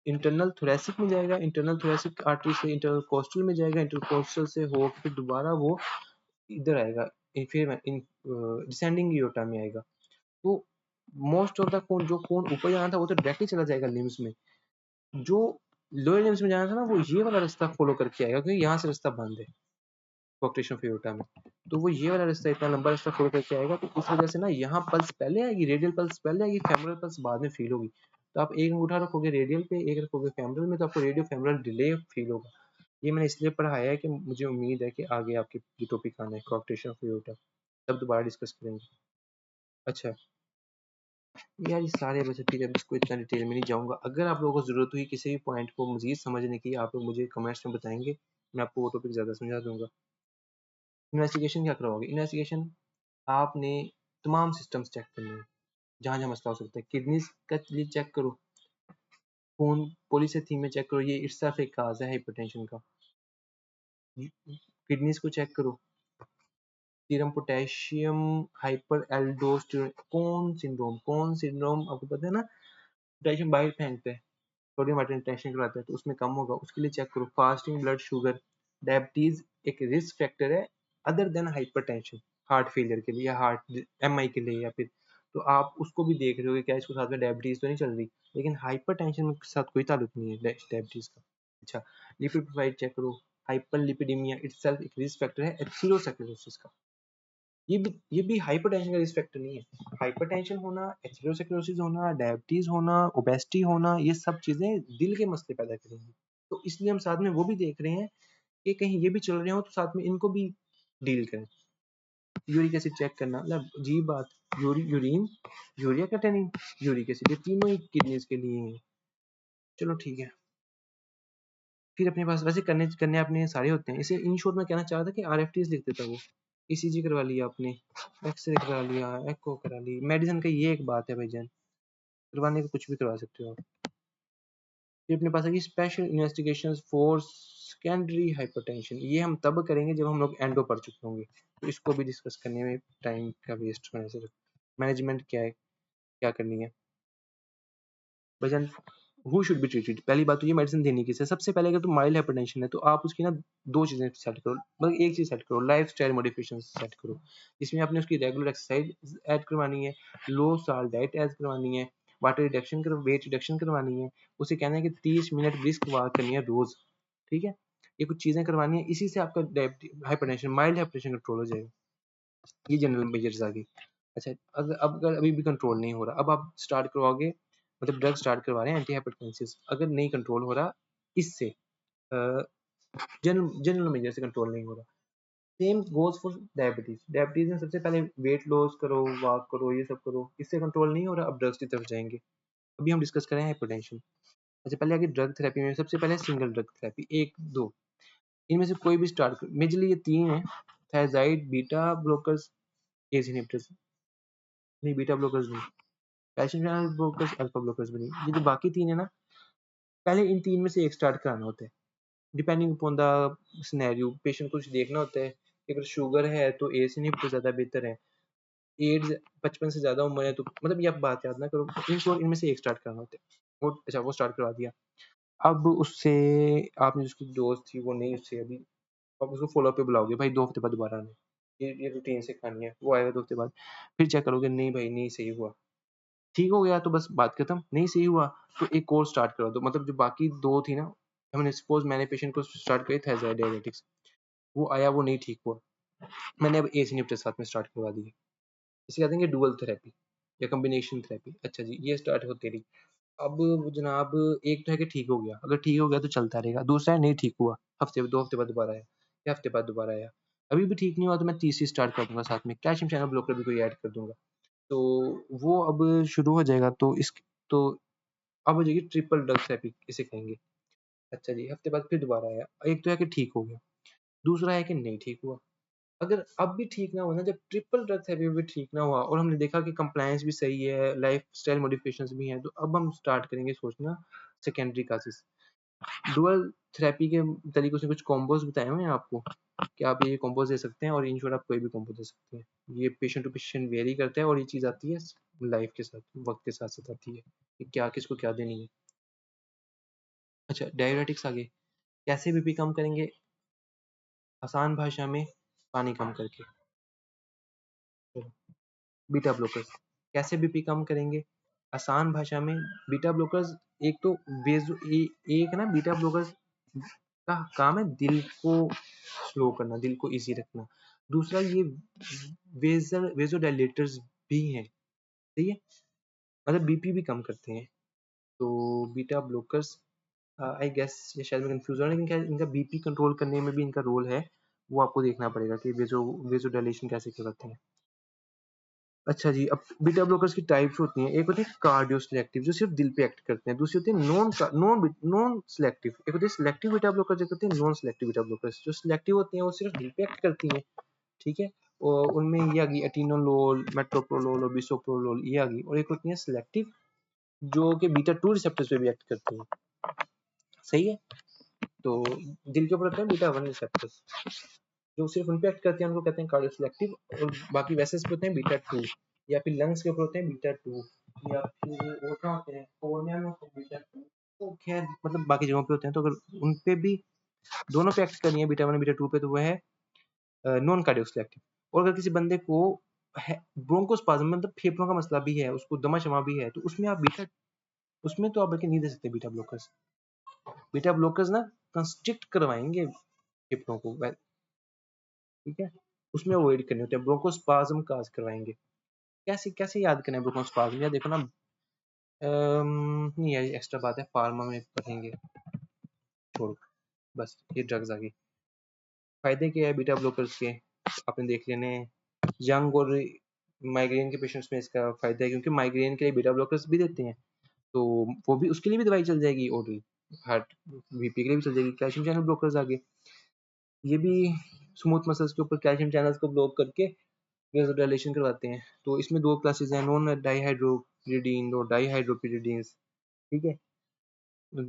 इंटरनल थोरेसिक में जाएगा, इंटरनल थोरेसिक आर्टरी से इंटरकोस्टल में जाएगा, इंटरकोस्टल से हो फिर दोबारा वो इधर आएगा, फिर डिसेंडिंग एओर्टा में आएगा। तो मोस्ट ऑफ द खून, जो खून ऊपर जाना था वो तो डायरेक्टली चला जाएगा लिम्स में, जो लोअर लिम्स में जाना था ना वो ये वाला रास्ता फॉलो करके आएगा, क्योंकि यहाँ से रास्ता बंद है कोऑक्टेशन ऑफ एओर्टा में। तो वो ये वाला रास्ता, इतना लंबा रास्ता फॉलो करके आएगा, तो उस वजह से ना यहाँ पल्स पहले आएगी, रेडियल पल्स पहले आएगी, फेमरल पल्स बाद में फील होगी। तो आप एक अंगूठा रखोगे रेडियल पे, एक रखोगे फेमरल में, तो आपको रेडियो फेमरल डिले फील होगा। ये मैंने इसलिए पढ़ाया है कि मुझे उम्मीद है कि आगे आपके ये टॉपिक आना है कोऑक्टेशन ऑफ एओर्टा, तब दोबारा डिस्कस करेंगे। अच्छा यार ये सारे बचे, ठीक है, इसको इतना डिटेल में नहीं जाऊंगा। अगर आप लोगों को जरूरत हुई किसी भी पॉइंट को मजीद समझने की, आप लोग मुझे कमेंट्स में बताएंगे, मैं आपको वो टॉपिक ज्यादा समझा दूंगा। इन्वेस्टिगेशन क्या करवाओगे? इन्वेस्टिगेशन आपने तमाम सिस्टम्स चेक करने हैं, जहाँ जहाँ मसला हो सकता है। किडनीज का लिए चेक करो, खून पॉलीसेथीमिया चेक करो, ये इट्सल्फ एक काज है हाइपरटेंशन का। किडनीज को चेक करो, सीरम पोटेशियम हाइपर एल्डोस्टेरोन, कौन सिंड्रोम आपको पता है ना, पोटेशियम बाहर फेंकता है, सोडियम वाटर टेंशन करवाता है तो उसमें कम होगा, उसके लिए चेक करो। फास्टिंग ब्लड शुगर, डायबिटीज एक रिस्क फैक्टर है other than hypertension, heart failure के लिए या हार्ट एमआई के लिए, या फिर तो आप उसको भी देख रहे हो कि क्या इसको साथ में डायबिटीज तो नहीं चल रही, लेकिन हाइपरटेंशन के साथ कोई ताल्लुक नहीं है डायबिटीज का। अच्छा, लिपिड प्रोफाइल चेक करो। हाइपरलिपिडेमिया इटसेल्फ एक रिस्क फैक्टर है एथेरोस्क्लेरोसिस का। ये भी हाइपरटेंशन का रिस्क फैक्टर नहीं है। हाइपरटेंशन होना, एथेरोस्क्लेरोसिस होना, डायबिटीज होना, ओबेसिटी होना, ये सब चीजें दिल के मसले पैदा करेंगी। तो इसलिए हम साथ में वो भी देख रहे हैं कि कहीं ये भी चल रहे हो तो साथ में इनको भी डील करें। यूरिक एसिड चेक करना, मतलब अजीब बात, urine, urea catenin, uric acid, ये तीनों ही किडनीज के लिए हैं। चलो ठीक है। फिर अपने पास वैसे करने करने अपने सारे होते हैं। इसे इन शॉर्ट में कहना चाह रहा था कि आरएफटीज लिख देता वो। ईसीजी करवा लिया आपने, एक्सरे करा लिया, एको करा ली, मेडिसिन का ये एक बात है भाईजान, करवाने को कुछ भी करवा सकते हो आप। फिर अपने पास है special investigation for secondary hypertension, ये हम तब करेंगे जब हम लोग एंडो पढ़ चुके होंगे, तो इसको भी डिस्कस करने में टाइम का वेस्ट होने से मैनेजमेंट क्या है, क्या करनी है भाईजान। हु शुड बी ट्रीटेड, पहली बात तो ये मेडिसिन देनी किसे है। सबसे पहले अगर तो माइल्ड हाइपरटेंशन है तो आप उसकी ना दो चीजें सेट करो, मतलब एक चीज सेट करो, लाइफ स्टाइल मॉडिफिकेशन सेट करो, जिसमें आपने उसकी रेगुलर एक्सरसाइज ऐड करवानी है, लो साल्ट डाइट ऐड करवानी है, वाटर रिडक्शन कर वेट रिडक्शन करवानी है, उसे कहना है कि 30 मिनट ब्रिस्क वॉक करनी है रोज, ठीक है। ये कुछ चीजें करवानी है, इसी से आपका हाइपरटेंशन, माइल्ड हाइपरटेंशन कंट्रोल हो जाएगा। ये जनरल मेजर्स आ गई। अच्छा, अगर अभी भी कंट्रोल नहीं हो रहा, अब आप स्टार्ट करवाओगे, मतलब ड्रग स्टार्ट करवा रहे हैं एंटी हाइपरटेंसिव, अगर नहीं कंट्रोल हो रहा इससे, जनरल मेजर से कंट्रोल नहीं हो रहा, same goes for diabetes. Diabetes में सबसे पहले वेट लॉस करो, वॉक करो, ये सब करो, इससे कंट्रोल नहीं हो रहा, अब ड्रग्स की तरफ जाएंगे। अभी हम डिस्कस करें हाइपरटेंशन। अच्छा, पहले आगे ड्रग थेरेपी में सबसे पहले सिंगल ड्रग थेरेपी, एक दो, इनमें से कोई भी स्टार्ट कर, मेजरली ये तीन है, thyroid, beta blockers, ACE inhibitors, नहीं बीटा ब्लॉकर्स नहीं, calcium channel blockers, alpha blockers भी नहीं, ये जो बाकी तीन है ना, पहले इन तीन में से एक स्टार्ट कराना होता है, depending upon the scenario. Patient को कुछ देखना होता है कि अगर शुगर है तो एज इनहिबिटर ज़्यादा बेहतर है, एड्स 55 से ज़्यादा उम्र है तो, मतलब ये आप बात याद ना करो, इन शॉर्ट इनमें से एक स्टार्ट कराना होता है। वो अच्छा, वो स्टार्ट करवा दिया, अब उससे आपने जिसकी डोज थी वो नहीं, उससे अभी आप उसको फॉलो अप पे बुलाओगे, भाई 2 हफ्ते बाद दोबारा आना है, ये रूटीन से खानी है, वो आएगा 2 हफ्ते बाद, फिर चेक करोगे नहीं भाई नहीं सही हुआ, ठीक हो गया तो बस बात खत्म, नहीं सही हुआ तो एक कोर्स स्टार्ट करा दो। मतलब जो बाकी दो थी ना, हमने सपोज मैंने पेशेंट को स्टार्ट करी थायराइड डायबिटिक्स, वो आया, वो नहीं ठीक हुआ, मैंने अब एस इनहिबिटर साथ में स्टार्ट करवा दी, इसे कहते हैं डुअल थेरेपी या कॉम्बिनेशन थेरेपी। अच्छा जी, ये स्टार्ट होती रही। अब जनाब, एक तो है कि ठीक हो गया, अगर ठीक हो गया तो चलता रहेगा, दूसरा है नहीं ठीक हुआ, हफ्ते 2 हफ्ते बाद दोबारा आया, या हफ्ते बाद दोबारा आया, अभी भी ठीक नहीं हुआ तो मैं तीसरी स्टार्ट कर दूंगा, साथ में कैल्शियम चैनल ब्लॉकर भी कोई ऐड कर दूंगा, तो वो अब शुरू हो जाएगा। तो अब हो जाएगी ट्रिपल ड्रग थेरेपी इसे कहेंगे। अच्छा जी, हफ्ते बाद फिर दोबारा आया, एक तो है कि ठीक हो गया, दूसरा है कि नहीं ठीक हुआ। अगर अब भी ठीक ना हुआ ना, जब ट्रिपल ड्रग थेरेपी भी ठीक ना हुआ और हमने देखा कि कंप्लायंस भी सही है, लाइफ स्टाइल मॉडिफिकेशंस भी हैं, तो अब हम स्टार्ट करेंगे सोचना सेकेंडरी काजेस। डुअल थेरेपी के तरीकों से कुछ कॉम्बोज बताए हुए हैं आपको कि आप ये कॉम्बोज दे सकते हैं, और इन शॉर्ट आप कोई भी कॉम्बो दे सकते हैं। ये पेशेंट टू पेशेंट वेरी करता है, और ये चीज़ आती है लाइफ के साथ, वक्त के साथ साथ आती है कि क्या किसको क्या देनी है। अच्छा, डायबिटिक्स आगे, कैसे बीपी कम करेंगे, आसान भाषा में पानी कम करके। बीटा ब्लॉकर्स, कैसे बीपी कम करेंगे, आसान भाषा में, बीटा ब्लॉकर्स, एक तो एक ना बीटा ब्लॉकर्स का काम है दिल को स्लो करना, दिल को इजी रखना, दूसरा ये वेजोडाइलेटर्स भी हैं, सही है, मतलब बीपी भी कम करते हैं। तो बीटा ब्लॉकर्स, आई गेस ये शायद मैं कंफ्यूज हो रहा हूँ, लेकिन क्या इनका बीपी कंट्रोल करने में भी इनका रोल है, वो आपको देखना पड़ेगा कि वेजोडाइलेशन कैसे करते हैं। अच्छा जी, अब बीटा ब्लॉकर्स की टाइप्स होती हैं, एक होती है कार्डियो सिलेक्टिव जो सिर्फ दिल पे एक्ट करते हैं, दूसरी होती है नॉन सिलेक्टिव, एक होती है सिलेक्टिव बीटा ब्लॉकर्स, एक होती है नॉन सिलेक्टिव बीटा ब्लॉकर्स। जो सिलेक्टिव होती हैं वो सिर्फ दिल पे एक्ट करती हैं, ठीक है, और उनमें ये आ गई एटिनोलोल, मेट्रोप्रोलोल और बिसोप्रोलोल, ये आ गई, और एक होती है सिलेक्टिव जो कि बीटा 2 रिसेप्टर्स पे भी एक्ट करती हैं, सही है। तो दिल के ऊपर होते हैं बीटा 1 रिसेप्टर्स, जो सिर्फ उन पे एक्ट करते हैं उनको कहते हैं कार्डियो सिलेक्टिव, और बाकी वैसेस पे होते हैं बीटा 2, या फिर लंग्स के ऊपर होते हैं बीटा 2, या फिर वो क्या होते हैं कोर्निया में होते हैं बीटा 2, तो खैर मतलब बाकी जगहों पे होते हैं, तो अगर उन पे भी दोनों पे एक्ट करनी है बीटा 1 बीटा 2 पे, तो वो है नॉन कार्डियोस्लेक्टिव। और अगर किसी बंदे को है ब्रोंकोस्पाज्म मतलब फेफड़ों का मसला भी है, उसको दमा-शमा भी है, तो उसमें आप बीटा उसमें तो आप बल्कि नहीं दे सकते बीटा ब्लॉकर्स। बीटा ब्लॉकर्स ना कंस्ट्रिक्ट करवाएँगे फेफड़ों को, ठीक है? उसमें अवॉइड करने होते हैं, ब्रोंकोस्पाज्म काज़ करवाएँगे। कैसे कैसे याद करें ब्रोंकोस्पाज्म? या देखो ना नहीं यार ये एक्स्ट्रा बात है, फार्मा में पढ़ेंगे, छोड़ो, बस ये ड्रग्स आ गई। फ़ायदे क्या है बीटा ब्लॉकर्स के? आपने देख लेने हैं। यंग और माइग्रेन के पेशेंट्स में इसका फ़ायदा है, क्योंकि माइग्रेन के लिए बीटा ब्लॉकर्स भी देते हैं, तो वो भी उसके लिए भी दवाई चल जाएगी, और हार्ट बीपी के लिए भी चल जाएगी। कैल्शियम चैनल ब्लॉकर्स आ गए, ये भी स्मूथ मसल्स के ऊपर कैल्शियम चैनल्स को ब्लॉक करके वेसोडाइलेशन करवाते हैं। तो इसमें 2 क्लासेस हैं, नॉन डाइहाइड्रोपिरिडीन और डाइहाइड्रोपिरिडीन्स, ठीक है? अ,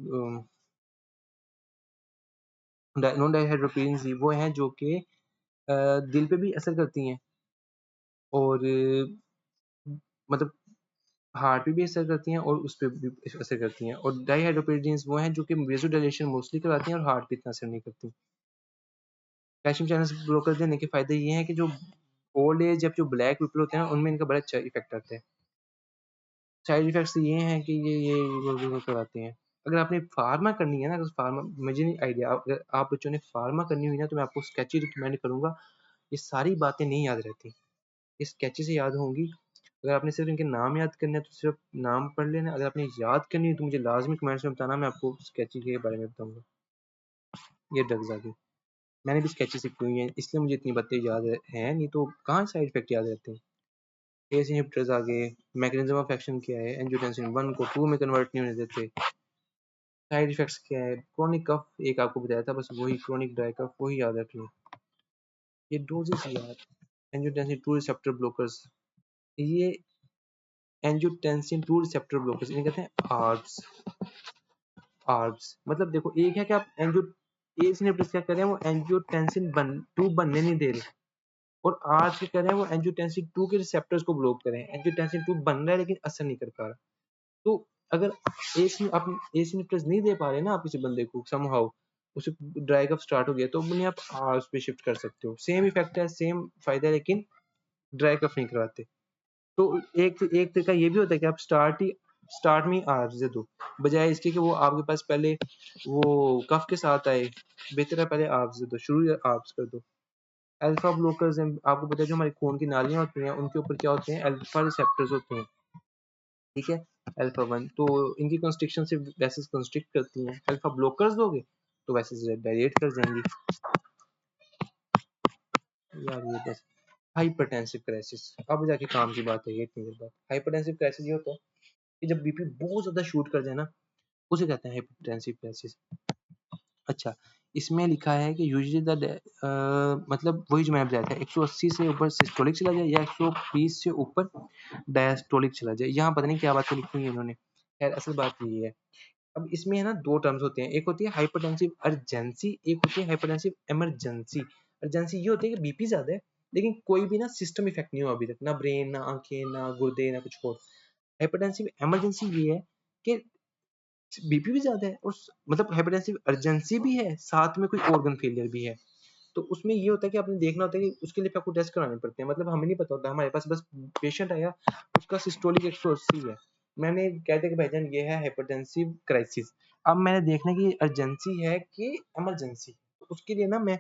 नॉन डाइहाइड्रोपिरिडीन्स वो हैं जो कि दिल पे भी असर करती हैं, और मतलब हार्ट पे भी असर करती हैं, और उस पे भी असर करती हैं, और डाइहाइड्रोपिरिडीन्स वो हैं जो कि वेसोडाइलेशन मोस्टली करवाती हैं और हार्ट पे इतना असर नहीं करती। कैल्शियम चैनल्स ब्लॉकर देने के फ़ायदे ये हैं कि जो ओल्ड एज जब जो ब्लैक पीपल होते हैं ना, उनमें इनका बड़ा अच्छा इफ़ेक्ट आता है। साइड इफ़ेक्ट्स ये हैं कि ये करवाते हैं। अगर आपने फार्मा करनी है ना, अगर फार्मा मुझे नहीं आइडिया, अगर आप बच्चों ने फार्मा करनी हुई ना, तो मैं आपको स्केची रिकमेंड करूँगा। ये सारी बातें नहीं याद रहती, ये स्केची से याद होंगी। अगर आपने सिर्फ़ इनके नाम याद करने हैं, तो सिर्फ़ नाम पढ़ लेना। अगर आपने याद करनी है, तो मुझे लाज़मी कमेंट्स में बताना, मैं आपको स्केची के बारे में बताऊँगा। ये ड्रग्स आ गई। मैंने भी स्केची सीखी हुई हैं, इसलिए मुझे इतनी बातें याद हैं, नहीं तो कहाँ साइड इफ़ेक्ट याद रहते हैं। एस इन्हिबिटर्स आ गए, मैकेनिज़्म ऑफ एक्शन क्या है, एंजियोटेंसिन 1 को 2 में कन्वर्ट नहीं होने देते। साइड इफ़ेक्ट्स क्या है, क्रोनिक कफ एक आपको बताया था, बस वही क्रोनिक ड्राई कफ वही याद रख लो। ये डोजेस यार, एंजियोटेंसिन 2 रिसेप्टर ब्लॉकर्स, ये एंजियोटेंसिन 2 रिसेप्टर ब्लॉकर्स इन्हें कहते हैं आर्ब्स। आर्ब्स मतलब देखो, एक है कि आप एस इन्हिबिटर्स क्या कर रहे हैं, वो एंजियोटेंसिन 2 बनने नहीं दे रहे, और आर्ब्स क्या कर रहे हैं, वो एंजियोटेंसिन 2 के रिसेप्टर्स को ब्लॉक कर रहे हैं। एंजियोटेंसिन 2 बन रहा है लेकिन असर नहीं कर पा रहा। तो अगर आप एस इन्हिबिटर्स नहीं दे पा रहे ना आप किसी बंदे को समहाउ, उसे ड्राई कफ स्टार्ट हो गया, तो उन्हें आप आर्ब्स पे शिफ्ट कर सकते हो। सेम इफेक्ट है, सेम फायदा है, लेकिन ड्राई कफ नहीं करवाते। तो एक तरीका ये भी होता है कि आप स्टार्ट में आर्ब्स दे दो, बजाय इसके कि वो आपके पास पहले वो कफ के साथ आए। बेहतर है पहले आर्ब्स दे दो, शुरू आर्ब्स कर दो। अल्फा ब्लॉकर्स हैं, आपको पता है जो हमारी खून की नालियां होती हैं, उनके ऊपर क्या होते हैं, अल्फा रिसेप्टर्स होते हैं, ठीक है? अल्फा 1 तो इनकी कंस्ट्रिक्शन से वेसल्स कंस्ट्रिक्ट करती हैं। अल्फा ब्लॉकर्स दोगे तो वेसल्स डायलेट कर जाएंगी। यार ये बस हाइपरटेंसिव क्राइसिस, अब जाके काम की बात है ये, इतनी देर बाद। हाइपरटेंसिव क्राइसिस ये होता है कि जब बीपी बहुत ज्यादा शूट कर जाए ना, उसे कहते हैं हाइपरटेंसिव क्राइसिस। अच्छा, इसमें लिखा है कि यूजुअली मतलब वही जो मैंने बताया था, 180 से ऊपर सिस्टोलिक चला जाए या 120 से ऊपर डायस्टोलिक चला जाए। यहाँ पता नहीं क्या बातें लिखी हुई है इन्होंने। खैर असल बात ये है। अब इसमें है ना 2 टर्म्स होते हैं, एक होती है हाइपरटेंसिव अर्जेंसी, एक होती है हाइपरटेंसिव इमरजेंसी। अर्जेंसी ये होती है कि बीपी ज़्यादा है, लेकिन कोई भी ना सिस्टम इफेक्ट नहीं हुआ अभी तक, ना ब्रेन, ना आँखें, ना गुर्दे, ना कुछ और। हाइपरटेंसिव इमरजेंसी ये है कि बीपी भी ज़्यादा है, और मतलब हाइपरटेंसिव अर्जेंसी भी है, साथ में कोई ऑर्गन फेलियर भी है। तो उसमें ये होता है कि आपने देखना होता है कि उसके लिए आपको टेस्ट कराने पड़ते हैं। मतलब हमें नहीं पता होता, हमारे पास बस पेशेंट आया, उसका सिस्टोलिक 180 है, मैंने कह दिया कि भाईजान ये है हाइपरटेंसिव क्राइसिस। अब मैंने देखना है कि अर्जेंसी है कि इमरजेंसी। तो उसके लिए ना मैं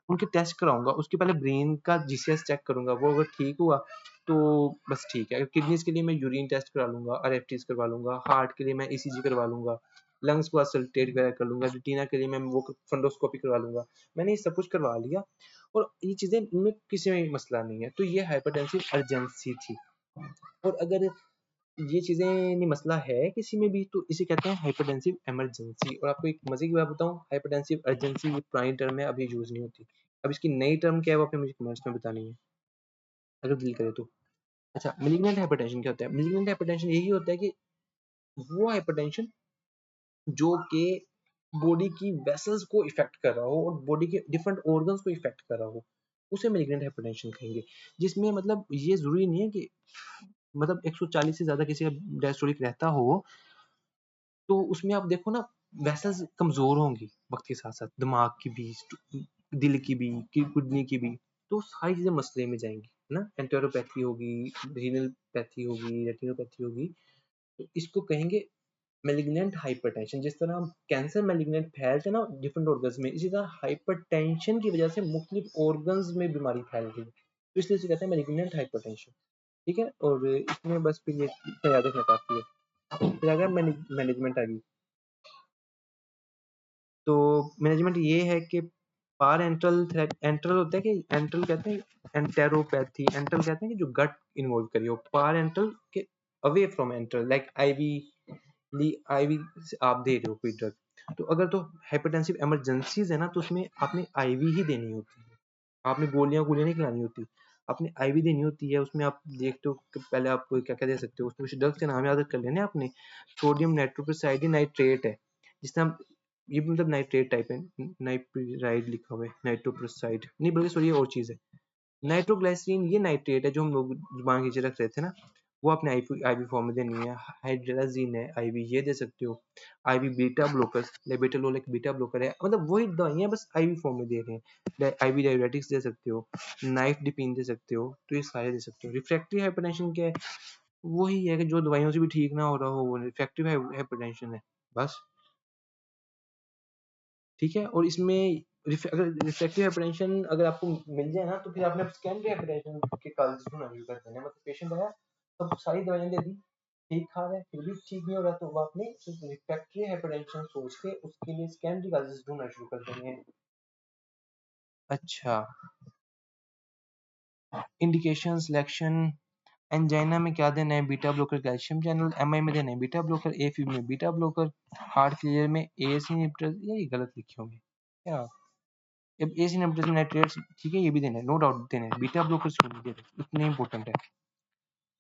उनके टेस्ट कराऊंगा, उसके पहले ब्रेन का जीसीएस चेक करूंगा, वो अगर ठीक हुआ तो बस ठीक है। किडनीज के लिए मैं यूरिन टेस्ट करा लूंगा, आरएफटीज करवा लूंगा, हार्ट के लिए मैं ईसीजी करवा लूंगा, लंग्स को सल्टेट वगैरह कर लूंगा, रेटिना के लिए मैं वो फंडोस्कोपी करवा लूंगा। मैंने ये सब कुछ करवा लिया, और ये चीजें इनमें किसी में मसला नहीं है, तो ये हाइपरटेंसिव अर्जेंसी थी। और अगर ये चीजें नहीं मसला है किसी में भी, तो इसे कहते हैं हाइपरटेंसिव इमरजेंसी। और आपको एक मजे की बात बताऊं, हाइपरटेंसिव अर्जेंसी ये पुरानी टर्म है, अभी यूज नहीं होती। अब इसकी नई टर्म क्या है, वो आपने मुझे कमेंट्स में बतानी है, अगर दिल करे तो। अच्छा, मिलिग्नेंट हाइपरटेंशन क्या होता है? मिलिग्नेंट हाइपरटेंशन यही होता है कि वो हाइपरटेंशन जो कि बॉडी की वेसल्स को इफेक्ट कर रहा हो और बॉडी के डिफरेंट ऑर्गन्स को इफेक्ट कर रहा हो, उसे मिलिग्नेंट हाइपरटेंशन कहेंगे। जिसमें मतलब ये जरूरी नहीं है कि मतलब 140 से ज्यादा किसी का डायस्टोलिक रहता हो, तो उसमें आप देखो ना, वेसल्स कमजोर होंगी वक्त के साथ साथ, दिमाग की भी, दिल की भी, किडनी की भी, तो सारी चीजें मसले में जाएंगी ना। एंटेरोपैथी होगी, रीनल पैथी होगी, रेटिनोपैथी होगी। तो इसको कहेंगे मैलिग्नेंट हाइपरटेंशन। जिस तरह हम कैंसर मैलिग्नेंट फैलते हैं ना डिफरेंट ऑर्गन्स में, इसी तरह हाइपरटेंशन की वजह से मुख्तलिफ ऑर्गन्स में बीमारी फैल रही है, तो इसलिए इसे कहते हैं मैलिग्नेंट हाइपरटेंशन। ठीक है, और इसमें बस फिर ये इतना याद रखना काफी है। फिर आ गया मैनेजमेंट आ गई। तो मैनेजमेंट ये है कि पार एंट्रल एंट्रल होता है कि एंट्रल कहते हैं एंटेरोपैथी, एंट्रल कहते हैं कि जो गट इन्वॉल्व करी हो, पार एंट्रल के away from enteral, like IV ली, आईवी आप दे रहे हो कोई ड्रग, तो अगर तो हाइपरटेंसिव इमरजेंसीज है ना, तो उसमें आपने आईवी ही देनी होती है, आपने गोलियां गोलियां नहीं खिलानी होती, आपने आईवी देनी होती है। उसमें आप देखते हो कि पहले आप क्या क्या दे सकते हो, उसमें कुछ ड्रग्स के नाम याद कर लेने आपने। सोडियम नाइट्रोक्साइड नाइट्रेट है, जिस तरह ये भी मतलब नाइट्रेट टाइप है, नाइट्राइड लिखा हुआ है, नाइट्रोक्साइड नहीं बल्कि सॉरी ये और चीज है। नाइट्रोग्लाइसरीन ये नाइट्रेट है जो हम लोग जुबान के नीचे रख रहे थे ना, वो आपने आईवी फॉर्म में देनी है। हाइड्राजीन है आईवी, ये दे सकते हो। आईवी बीटा ब्लॉकर, लेबेटोलोल एक बीटा ब्लॉकर है, मतलब वही दवाइयां बस आईवी फॉर्म में दे रहे हैं। आईवी डाययूरेटिक्स दे सकते हो, नाइफ डिपीन दे सकते हो, तो ये सारे दे सकते हो। रिफ्रैक्टरी हाइपरटेंशन क्या है? वही है कि जो दवाइयों से भी ठीक ना हो रहा हो, वो रिफ्रैक्टिव हाइपरटेंशन है बस। ठीक है, और इसमें अगर रिफ्रैक्टिव हाइपरटेंशन अगर आपको मिल जाए ना, तो फिर आपने सेकेंडरी हाइपरटेंशन के कागज ढूंढना शुरू कर देना। मतलब पेशेंट आया, सब सारी दवाइयां दे दी, ठीक खा रहा है, फिर भी ठीक नहीं हो रहा, तो आपने रिफ्रैक्टिव हाइपरटेंशन सोच के उसके लिए सेकेंडरी कागज ढूंढना शुरू कर देंगे। अच्छा, इंडिकेशन सिलेक्शन, एंजाइना में क्या देना है? Beta blocker calcium channel. MI में देना है बीटा ब्लॉकर, एफी में बीटा ब्लॉकर, हार्ट क्लियर में एएस इनहिबिटर। ये गलत लिखे होंगे क्या? अब एस इनहिबिटर नाइट्रेट्स, ठीक है, ये भी देना है, नो डाउट देना है। बीटा ब्लॉकर्स क्यों नहीं दे रहे, इतने इंपॉर्टेंट है,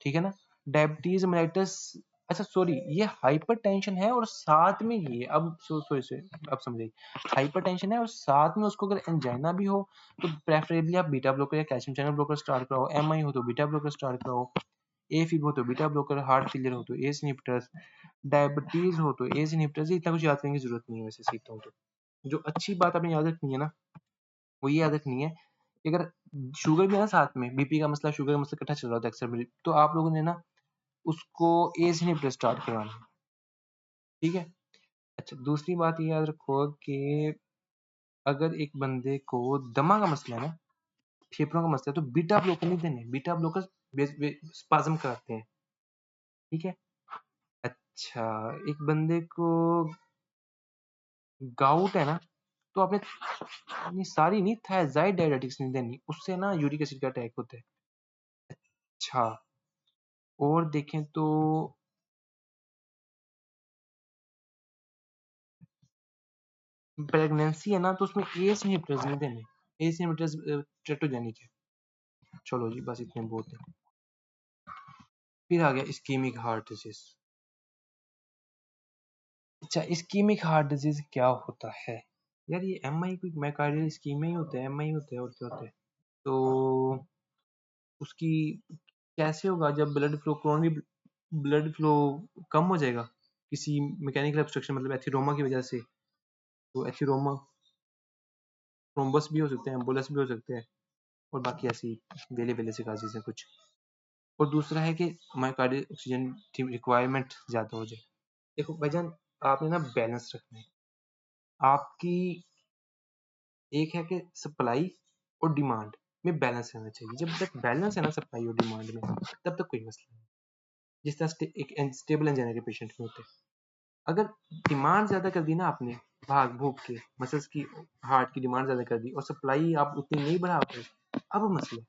ठीक है ना। डायबिटीज मेलाइटस, अच्छा सॉरी, ये हाइपरटेंशन है और साथ में ये, अब सॉरी से अब समझिए, हाइपरटेंशन है और साथ में उसको अगर एंजाइना भी हो, तो प्रेफरेबली आप बीटा ब्लॉकर या कैल्शियम चैनल ब्लॉकर स्टार्ट कराओ। एमआई हो तो बीटा ब्लॉकर स्टार्ट कराओ, एफib हो तो बीटा ब्लॉकर, हार्ट फेलियर हो तो एस इनहिबिटर्स, डायबिटीज हो तो एस इनहिबिटर्स। इतना कुछ याद करने की जरूरत नहीं है वैसे सीखता हूँ तो। जो अच्छी बात आपने याद रखनी है ना, वो ये याद रखनी है कि अगर शुगर भी है ना साथ में, बीपी का मसला, शुगर का मसला इकट्ठा चल रहा होता है अक्सर, तो आप लोगों ने ना उसको एस इनहिबिटर स्टार्ट करवाना है, ठीक है। अच्छा, दूसरी बात ये याद रखो कि अगर एक बंदे को दमा का मसला है ना, फेफड़ों का मसला है, तो बीटा ब्लॉकर नहीं देने, बीटा ब्लॉकर स्पाज्म कराते हैं, ठीक है। अच्छा, एक बंदे को गाउट है ना, तो आपने नहीं, सारी नहीं, थायजाइड डायरेटिक्स नहीं देनी, उससे ना यूरिक एसिड का अटैक होता है। अच्छा, और देखें तो प्रेगनेंसी है ना, तो उसमें एस इनहिबिटर्स नहीं देने, एस इनहिबिटर्स टेट्रोजेनिक है। चलो जी, बस इतने बहुत है। फिर आ गया इस्कीमिक हार्ट डिजीज। अच्छा, इस्कीमिक हार्ट डिजीज क्या होता है? यार ये एमआई कोई मायोकार्डियल इस्कीम ही होता है, एमआई होता है, और क्या होता है? तो उसकी कैसे होगा? जब blood flow, coronary blood flow कम हो जाएगा किसी मैकेनिकल ऑब्स्ट्रक्शन, मतलब एथिरोमा की वजह से। तो एथिरोमा, थ्रोम्बस भी हो सकते हैं, एम्बोलस भी हो सकते हैं, और बाकी ऐसी वेले वेले से काजेज हैं कुछ। और दूसरा है कि मायोकार्डियल ऑक्सीजन रिक्वायरमेंट ज़्यादा हो जाए। देखो भाईजान, आपने ना बैलेंस रखना है आपकी। एक है कि सप्लाई और डिमांड में बैलेंस रहना चाहिए। जब तक बैलेंस है ना सप्लाई और डिमांड में, तब तक कोई मसला नहीं। जिस तरह एक स्टेबल एंजाइना के पेशेंट में होते हैं, अगर डिमांड ज्यादा कर दी ना आपने, भाग भूख के मसल्स की, हार्ट की डिमांड ज्यादा कर दी और सप्लाई आप उतनी नहीं बढ़ा पाए, अब मसला।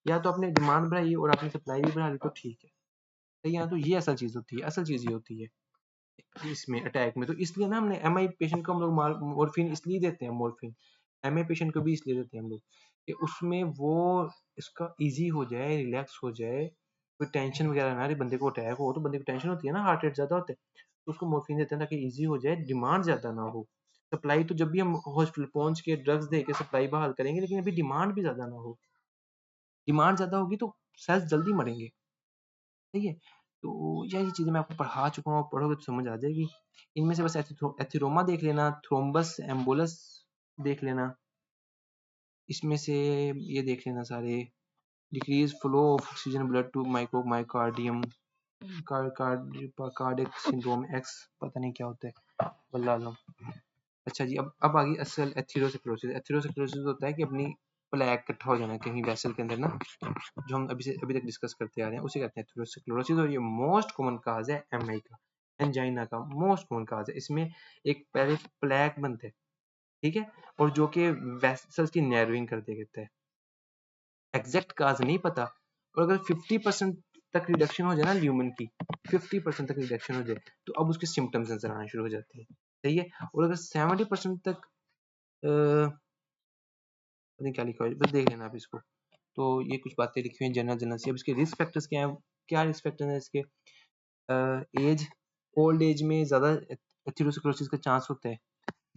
या तो आपने डिमांड बढ़ाई और आपने सप्लाई भी बढ़ा दी तो ठीक है, सही है। तो ये असल चीज होती है, असल चीज ये होती है इसमें अटैक में। तो इसलिए ना हमने एमआई पेशेंट को हम लोग मॉर्फिन इसलिए देते हैं, मॉर्फिन एमआई पेशेंट को भी इसलिए देते हैं हम लोग कि उसमें वो इसका इजी हो जाए, रिलैक्स हो जाए, कोई टेंशन वगैरह ना रहे। बंदे को अटैक हो तो बंदे को टेंशन होती है ना, हार्ट रेट ज्यादा होता है, तो उसको मॉर्फिन देते हैं ताकि इजी हो जाए, डिमांड ज्यादा ना हो। सप्लाई तो जब भी हम हॉस्पिटल पहुंच के ड्रग्स दे के सप्लाई बहाल करेंगे, लेकिन अभी डिमांड भी ज्यादा ना हो। डिमांड ज्यादा होगी तो सेल्स जल्दी मरेंगे, सही है। तो यही चीज़ें मैं आपको पढ़ा चुका हूँ, पढ़ोगे तो समझ आ जाएगी। इनमें से बस एथिरोमा देख लेना, थ्रोम्बस एम्बोलस देख लेना, इसमें से ये देख लेना सारे। Decrease flow of oxygen blood to myocardium, cardiac syndrome X, पता नहीं क्या होता है, वल्लाह आलम। अच्छा जी, अब आ गई असल एथेरोस्क्लेरोसिस। एथेरोस्क्लेरोसिस होता है कि अपनी प्लेक इकट्ठा हो जाना कहीं वेसल के अंदर ना, जो हम अभी तक डिस्कस करते आ रहे हैं, उसे कहते हैं एथेरोस्क्लेरोसिस। और ये मोस्ट कॉमन काज है एमआई का, एंजाइना का मोस्ट कॉमन काज है। इसमें एक पहले प्लेक बनते हैं, ठीक है, और जो कि वेसल्स की नैरोइंग कर देता है। एग्जैक्ट काज नहीं पता, और अगर 50% तक रिडक्शन हो जाए ना ल्यूमन की, 50% तक रिडक्शन हो जाए, तो अब उसके सिम्टम्स नजर आना शुरू हो जाते हैं, सही है। और अगर 70% तक पता नहीं क्या लिखा है, बस देख लेना आप इसको। तो ये कुछ बातें लिखी हुई हैं जनरल जनरल से। अब इसके रिस्क फैक्टर्स क्या हैं, क्या रिस्क फैक्टर है इसके? एज, ओल्ड एज में ज़्यादा एथेरोस्क्लेरोसिस का चांस होता है।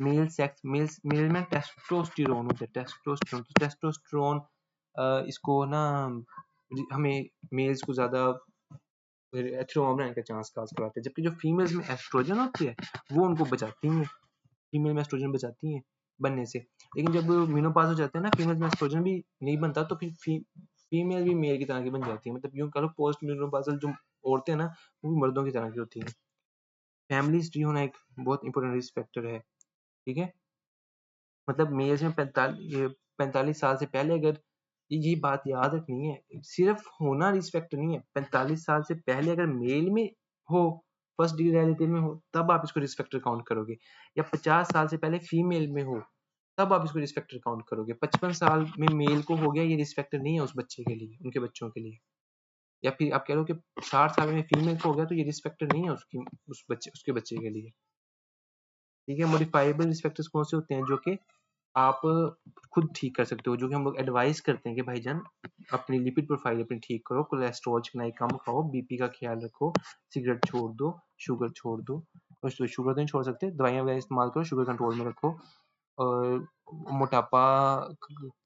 मेल सेक्स, मेल में टेस्टोस्टेरोन होता है, टेस्टोस्टेरोन इसको ना हमें मेल्स को ज़्यादा एथेरोमा बनाने का चांस काज कराते हैं, जबकि जो फीमेल्स में एस्ट्रोजन होती है वो उनको बचाती हैं, फीमेल में एस्ट्रोजन बचाती हैं बनने से। लेकिन जब मेनोपॉज हो जाते हैं ना, फीमेल में एस्ट्रोजन भी नहीं बनता, तो फिर फीमेल भी मेल की तरह की बन जाती है। मतलब यूं कह लो पोस्ट मेनोपॉजल जो औरतें हैं ना, वो भी मर्दों की तरह की होती हैं। फैमिली हिस्ट्री होना एक बहुत इंपॉर्टेंट रिस्क फैक्टर है, ठीक है। मतलब मेल्स में 45 साल से पहले, अगर ये बात याद रखनी है, सिर्फ होना रिस्क फैक्टर नहीं है। 45 साल से पहले अगर मेल में हो, फर्स्ट डिग्री रिलेटिव में हो, तब आप इसको रिस्क फैक्टर काउंट करोगे। या 50 साल से पहले फीमेल में हो, तब आप इसको रिस्क फैक्टर काउंट करोगे। 55 साल में मेल को हो गया, ये रिस्क फैक्टर नहीं है उस बच्चे के लिए, उनके बच्चों के लिए। या फिर आप कह लो कि 60 साल में फीमेल को हो गया, तो ये रिस्क फैक्टर नहीं है उसके बच्चे के लिए, ठीक है। मॉडिफाइबल रिस्क फैक्टर्स कौन से होते हैं? जो कि आप खुद ठीक कर सकते हो, जो कि हम लोग एडवाइस करते हैं कि भाईजान अपनी लिपिड प्रोफाइल अपनी ठीक करो, कोलेस्ट्रॉल चिकनाई कम खाओ, बीपी का ख्याल रखो, सिगरेट छोड़ दो, शुगर छोड़ दो। और शुगर तो नहीं छोड़ सकते, दवाइयाँ वगैरह इस्तेमाल करो, शुगर कंट्रोल में रखो, और मोटापा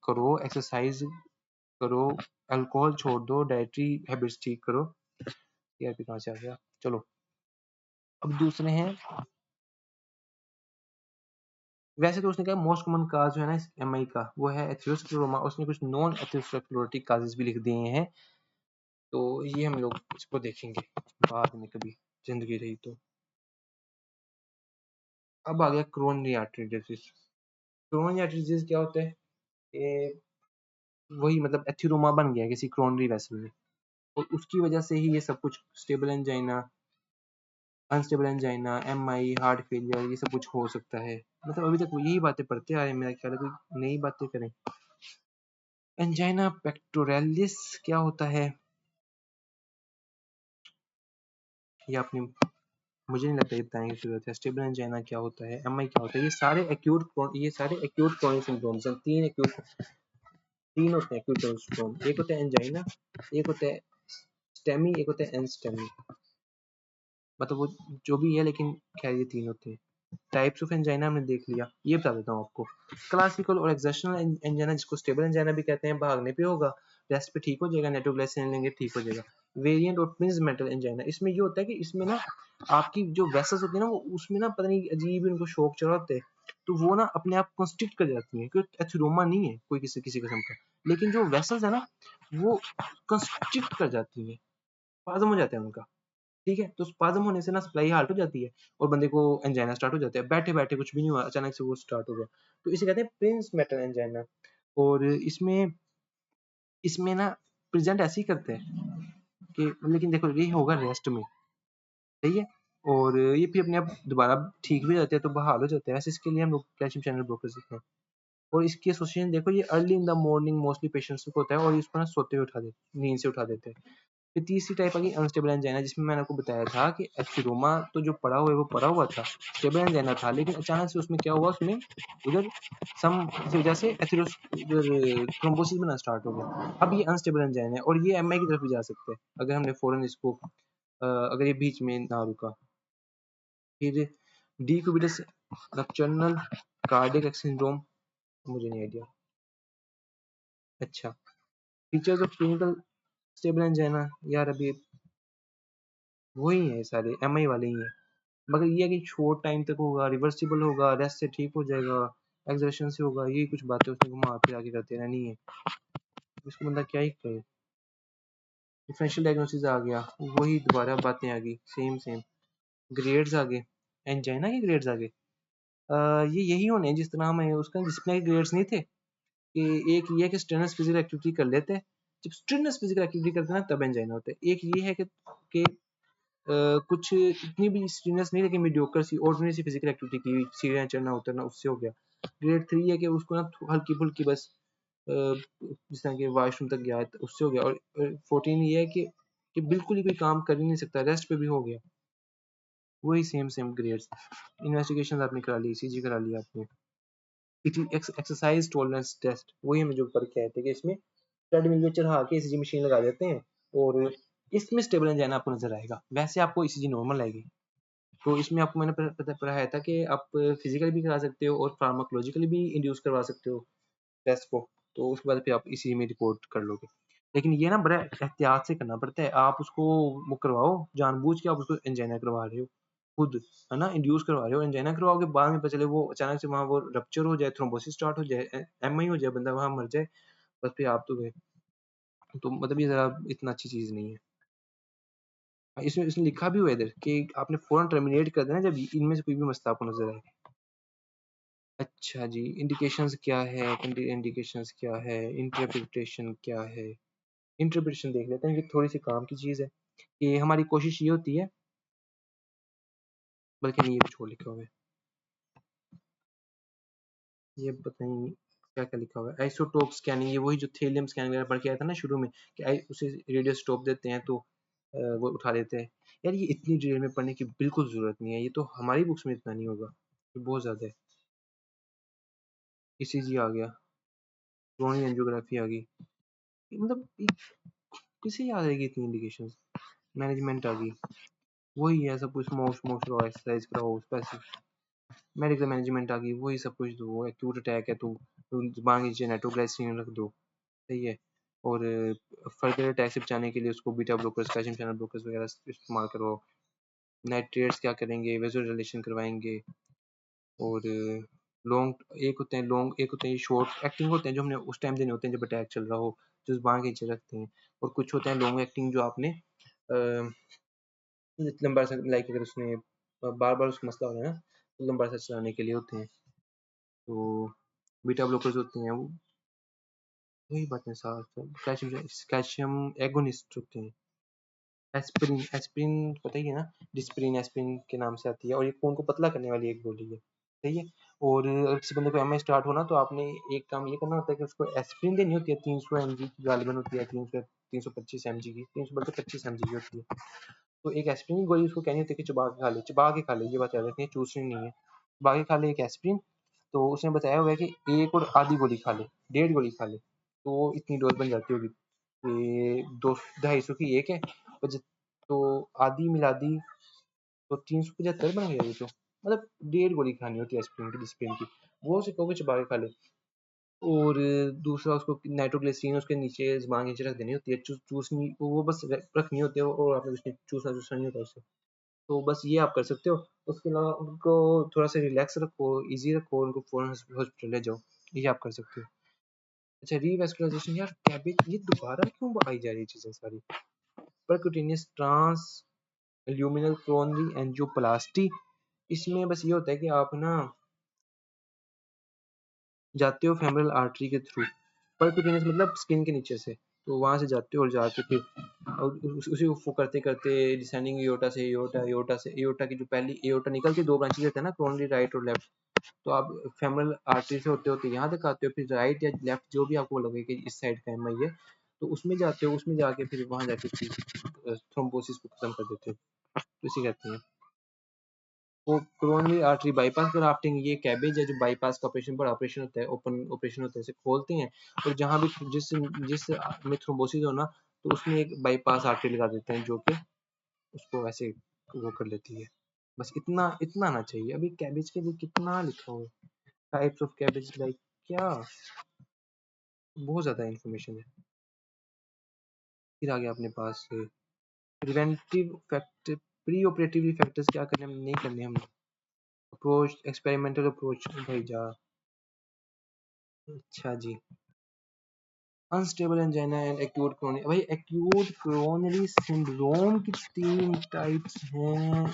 करो, एक्सरसाइज करो, अल्कोहल छोड़ दो, डाइटरी हैबिट्स ठीक करो। यार कहाँ से आ गया, चलो अब दूसरे हैं। वैसे तो उसने कहा मोस्ट कॉमन काज जो है ना इस एमआई का, वो है एथेरोस्क्लेरोमा। उसने कुछ नॉन एथेरोस्क्लेरोटिक काजेस भी लिख दिए हैं, तो ये हम लोग इसको देखेंगे बाद में कभी जिंदगी रही तो। अब आ गया coronary artery disease. Coronary artery disease क्या होता है? ये वही मतलब एथिरोमा बन गया किसी क्रोनरी वेसल में, और उसकी वजह से ही ये सब कुछ stable angina, unstable angina, MI, heart failure, ये सब कुछ हो सकता है। मतलब अभी तक यही बातें पढ़ते आ रहे हैं, मेरा ख्याल है कोई नई बातें करें। एंजाइना पेक्टोरलिस क्या होता है, ये आपने, मुझे नहीं लगता ये बताने की जरूरत है। स्टेबल एंजाइना क्या होता है, एमआई क्या होता है, ये सारे एक्यूट क्रोनिक सिंड्रोम्स हैं। तीन होते हैं एक्यूट क्रोनिक सिंड्रोम। एक होता है एंजाइना, एक होता है स्टेमी, एक होता है एनस्टेमी। मतलब वो जो भी है, लेकिन खैर ये तीन होते हैं। टाइप्स ऑफ एंजाइना हमने देख लिया, ये बता देता हूँ आपको। क्लासिकल और एक्सेप्शनल एंजाइना, जिसको स्टेबल एंजाइना भी कहते हैं, भागने पे होगा, रेस्ट पे ठीक हो जाएगा, नेट्रोग्लिसरीन लेंगे ठीक हो जाएगा। वेरिएंट और प्रिंस मेटल एंजाइना, इसमें ये होता है कि इसमें ना आपकी जो वेसल्स होती है ना, वो उसमें ना पता नहीं अजीब उनको शौक चढ़ा होता है, तो वो ना अपने आप कंस्ट्रिक्ट कर जाती हैं, क्योंकि एथिरोमा नहीं है कोई किसी किसी किस्म का, लेकिन जो वेसल्स है ना वो कंस्ट्रिक्ट कर जाती हैं, स्पाज्म हो जाता है उनका, ठीक है। तो स्पाज्म होने से ना सप्लाई हार्ट हो जाती है, और बंदे को एंजाइना स्टार्ट हो जाता है। बैठे बैठे कुछ भी नहीं हुआ, अचानक से वो स्टार्ट हो गया, तो इसे कहते हैं प्रिंस मेटल एंजाइना। और इसमें इसमें ना प्रेजेंट ऐसे ही करते हैं कि, लेकिन देखो ये होगा रेस्ट में, सही है। और ये फिर अपने आप दोबारा ठीक भी जाते हैं, तो बहाल हो जाते हैं। वैसे इसके लिए हम लोग कैल्शियम चैनल ब्लॉकर सीखते हैं। और इसकी एसोसिएशन देखो, ये early in the morning mostly patients को होता है, और इसको ना सोते हुए उठा देते, नींद से उठा देते हैं। फिर तीसरी टाइप आ गई अनस्टेबल एंजाइना, जिसमें मैंने आपको बताया था कि एथिरोमा तो जो पड़ा हुआ है वो पड़ा हुआ था, स्टेबल एंजाइना था, लेकिन अचानक से उसमें क्या हुआ, उसमें उधर सम की वजह से थ्रोम्बोसिस बनना स्टार्ट हो गया। अब ये अनस्टेबल एंजाइना है, और ये एमआई की तरफ भी जा सकते हैं अगर हमने फौरन इसको अगर ये बीच में ना रुका। फिर डिक्यूबिटस नॉकटर्नल कार्डियक सिंड्रोम, मुझे नहीं आइडिया। अच्छा, features of clinical stable angina, यार अभी वही है सारे एमआई वाले ही हैं। मगर ये है कि शॉर्ट टाइम तक होगा, रिवर्सिबल होगा, रेस्ट से ठीक हो जाएगा, एक्सर्शन से होगा, यही कुछ बातें उसने घुमा फिरा के करते रहनी है। इसको बंदा क्या ही करे। डिफरेंशियल डायग्नोसिस आ गया, वही दोबारा बातें आ गई, सेम सेम। ग्रेड्स आ गए, एंजाइना के ग्रेड्स आ गए। ये यही होने हैं जिस तरह हमें उसका डिस्प्ले के ग्रेड्स नहीं थे कि एक ये है कि स्ट्रेनस फिजिकल एक्टिविटी कर लेते हैं, जब स्ट्रेनस फिजिकल एक्टिविटी करते हैं ना तब एंजाइना होता है। एक ये है कि कुछ इतनी भी स्ट्रेनस नहीं लेकिन मीडियोकर सी ऑर्डिनरी सी फिजिकल एक्टिविटी की, सीढ़ियाँ चढ़ना उतरना, उससे हो गया। ग्रेड 3 है कि उसको ना हल्की फुल्की बस जिस तरह के वॉशरूम तक गया तो उससे हो गया। और 14 ये है कि बिल्कुल ही कोई काम कर ही नहीं सकता, रेस्ट पे भी हो गया। वही सेम सेम ग्रेड्स। इन्वेस्टिगेशन आपने करा ली, ईसीजी करा लिया आपने, एक्सरसाइज टॉलरेंस टेस्ट, वही हमें जो पढ़ के आए थे कि इसमें ट्रेडमिल में चढ़ा के ईसीजी मशीन लगा देते हैं और इसमें स्टेबल एंजाइना आपको नजर आएगा, वैसे आपको ईसीजी नॉर्मल आएगी। तो इसमें आपको मैंने पता पढ़ाया था कि आप फिजिकली भी करा सकते हो और फार्माकोलॉजिकली भी इंड्यूस करवा सकते हो टेस्ट को। तो उसके बाद फिर आप इसी में रिपोर्ट कर लोगे। लेकिन ये ना बड़ा एहतियात से करना पड़ता है। आप उसको वो करवाओ जानबूझ के, आप उसको एंजाइना करवा रहे हो खुद, है ना, इंड्यूस करवा रहे हो, एंजाइना करवाओगे, बाद में पता चले वो अचानक से वहाँ वो रप्चर हो जाए, थ्रोम्बोसिस स्टार्ट हो जाए, एमआई हो जाए, बंदा वहाँ मर जाए, बस फिर आप तो गए। तो मतलब ये जरा इतना अच्छी चीज नहीं है। इसमें इसमें लिखा भी हुआ है इधर कि आपने फौरन टर्मिनेट कर देना जब इनमें से कोई भी मसला आपको नजर आए। अच्छा जी, इंडिकेशंस क्या है, इंडिकेशंस क्या है, इंटरप्रिटेशन क्या है। इंटरप्रिटेशन देख लेते हैं कि थोड़ी सी काम की चीज़ है कि हमारी कोशिश ये होती है, बल्कि नहीं ये कुछ और लिखा हुआ है, ये पता नहीं क्या क्या लिखा हुआ है। आइसोटोप स्कैनिंग, ये वही जो थेलियम स्कैनिंग वगैरह पढ़ के आया था ना शुरू में कि उसे रेडियोस्टोप देते हैं तो वो उठा लेते हैं। यार ये इतनी डिटेल में पढ़ने की बिल्कुल ज़रूरत नहीं है, ये तो हमारी बुक्स में इतना नहीं होगा, ये बहुत ज़्यादा है। ईसीजी आ गया, कोरोनरी एंजियोग्राफी आ गई, मतलब किसे याद रहेगी इतनी इंडिकेशंस। मैनेजमेंट आ गई, वही है सब कुछ, स्मोक स्मोक लो, एक्सरसाइज कराओ, स्पेसिफिक मेडिकल मैनेजमेंट आ गई, वही सब कुछ। दो एक्यूट अटैक है तो जुबान के नीचे नाइट्रोग्लिसरीन रख दो, सही है। और फर्दर अटैक से बचाने के लिए उसको beta blockers, calcium channel blockers वगैरह इस्तेमाल करो। नाइट्रेट्स क्या करेंगे, वेज़ोडाइलेशन करवाएंगे। और लॉन्ग एक होते हैं, लॉन्ग एक होते हैं शॉर्ट एक्टिंग होते हैं जो हमने उस टाइम देने होते हैं जब अटैक चल रहा हो, जो जुबान के नीचे रखते हैं। और कुछ होते हैं लॉन्ग एक्टिंग जो आपने लंबा सा, लाइक अगर उसने बार बार उसका मसला हो रहा है ना तो लंबा सा चलाने के लिए होते हैं। तो बीटा ब्लॉकर्स होते हैं वो, वही बातें साथ कैल्शियम कैल्शियम एगोनिस्ट होते हैं। एस्पिरिन, एस्पिरिन पता ही है ना, डिस्प्रिन एस्पिरिन के नाम से आती है और ये खून को पतला करने वाली एक गोली है, सही है। और अगर किसी बंदे को एमआई स्टार्ट होना तो आपने एक काम ये करना होता है कि उसको एस्पिरिन देनी होती है, 300 mg की गालिबन होती है, 325 mg की, 300 बल्कि 25 mg की होती है। तो एक एस्पिरिन की गोली उसको कहनी होती है कि चबा के खा ले, चबा के खा ले, ये बात याद रखनी है, चूसनी नहीं है, चबा के खा ले एक एस्पिरिन। तो उसने बताया हुआ है कि एक और आधी गोली खा ले, 1.5 गोली खा ले, तो इतनी डोज बन जाती होगी। ये 200-250 की एक है, तो आधी मिला दी तो 375 बन गया ये तो। मतलब 1.5 गोली खानी होती है एस्पिरिन की, डिस्प्रिन की, वो उसे कहोगे चबा के खा ले। और दूसरा उसको नाइट्रोग्लिसरीन उसके नीचे जुबान के नीचे रख देनी होती है, चूसनी वो बस रखनी होती है और आपने कुछ नहीं चूसना चूसना नहीं होता उससे। तो बस ये आप कर सकते हो। उसके अलावा उनको थोड़ा सा रिलैक्स रखो, इजी रखो, उनको फौरन हॉस्पिटल ले जाओ, ये आप कर सकते हो। अच्छा, रीवैस्कुलराइजेशन, यार कैबेज ये दोबारा क्यों आई जा रही है चीजें सारी। Percutaneous transluminal coronary angioplasty, इसमें बस ये होता है कि आप ना जाते हो फेमरल आर्टरी के थ्रू, परक्यूटेनियस मतलब स्किन के नीचे से, तो वहां से जाते हो और जाके फिर और उसी को करते करते डिसेंडिंग एयोटा से, एयोटा एयोटा से, एयोटा की जो पहली एयोटा निकलती, दो ब्रांचेस रहते हैं ना, कोरोनरी राइट और लेफ्ट। तो आप फेमरल आर्टरी से होते होते यहाँ तक आते हो, फिर राइट या लेफ्ट जो भी आपको लगे कि इस साइड का एमआई है, तो उसमें जाते हो, उसमें जाके फिर वहां जाके थ्रोम्बोसिस को खत्म कर देते हो, तो इसे कहते हैं। वो कोरोनरी आर्टरी बाईपास ग्राफ्टिंग, ये कैबेज है जो बाईपास का ऑपरेशन, बड़ा ऑपरेशन होता है, ओपन ऑपरेशन होता है, इसे खोलते हैं और जहाँ भी जिस जिस में थ्रोम्बोसिस हो ना, तो उसमें एक बाईपास आर्टरी लगा देते हैं जो कि उसको ऐसे वो कर लेती है। बस इतना इतना आना चाहिए। अभी कैबेज के लिए कितना लिखा हुआ है, टाइप्स ऑफ कैबेज, लाइक क्या, बहुत ज्यादा इन्फॉर्मेशन है। फिर आ गया अपने पास preventive factor, pre operative factors क्या करने नहीं करने हमने। अप्रोच एक्सपेरिमेंटल अप्रोच भाई जा। अच्छा जी। Unstable angina and acute chronic, भाई एक्यूट क्रोनरी सिंड्रोम की 3 टाइप्स हैं।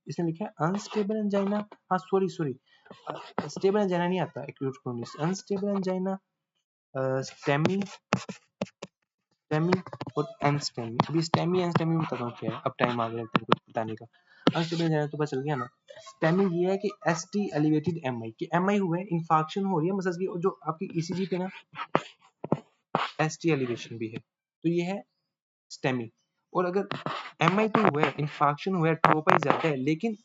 इसमें लिखा है अनस्टेबल एंजाइना, हाँ सॉरी स्टेबल एंजाइना नहीं आता, acute chronic unstable angina, STEMI STEMI और एनस्टेमी। अभी स्टेमी एनस्टेमी में बताता हूँ क्या है, अब टाइम आ गया कुछ बताने का। अनस्टेबल एंजाइना तो पता चल गया ना। स्टेमी ये है कि एसटी एलिवेटेड एमआई, कि एमआई हुआ है, इंफाक्शन हो रही है मसल्स की, और जो आपकी ईसीजी पे ना एसटी एलिवेशन भी है, तो ये है स्टेमी। और अगर एमआई2 हुआ है, इंफाक्शन हुआ है, ट्रोपाई ज्यादा है लेकिन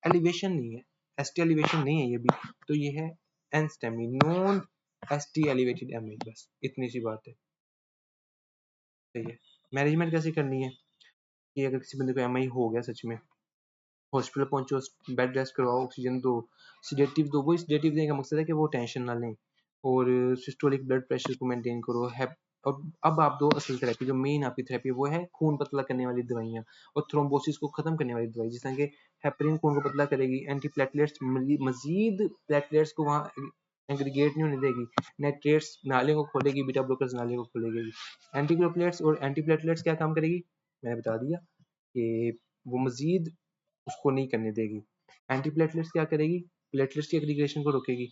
एलिवेशन नहीं है, एसटी एलिवेशन नहीं है ये भी, तो ये है एनस्टेमी, नॉन एसटी एलिवेटेड एमआई। बस इतनी सी बात है। सही है। मैनेजमेंट कैसे करनी है कि अगर किसी बंदे को एमआई हो गया सच में, हॉस्पिटल पहुंचो, बेड रेस्ट करवाओ, ऑक्सीजन दो, सिडेटिव दो। वो सिडेटिव देने का मकसद है कि वो टेंशन ना लें, और सिस्टोलिक ब्लड प्रेशर को मेंटेन करो है। और अब आप दो असल थेरेपी, जो मेन आपकी थेरेपी वो है खून पतला करने वाली दवाइयाँ और थ्रोम्बोसिस को खत्म करने वाली दवाई, जिस तरह के हेपरिन खून को पतला करेगी, एंटी प्लेटलेट्स मजीद प्लेटलेट्स को वहाँ एग्रीगेट नहीं होने देगी, नाइट्रेट्स नाले को खोलेगी, बीटा ब्लोकर्स नाले को खोलेगी। एंटीप्लेटलेट्स और एंटी प्लेटलेट्स क्या काम करेगी, मैंने बता दिया कि वो मजीद उसको नहीं करने देगी। एंटीप्लेटलेट्स क्या करेगी, प्लेटलेट्स की एग्रीगेशन को रोकेगी।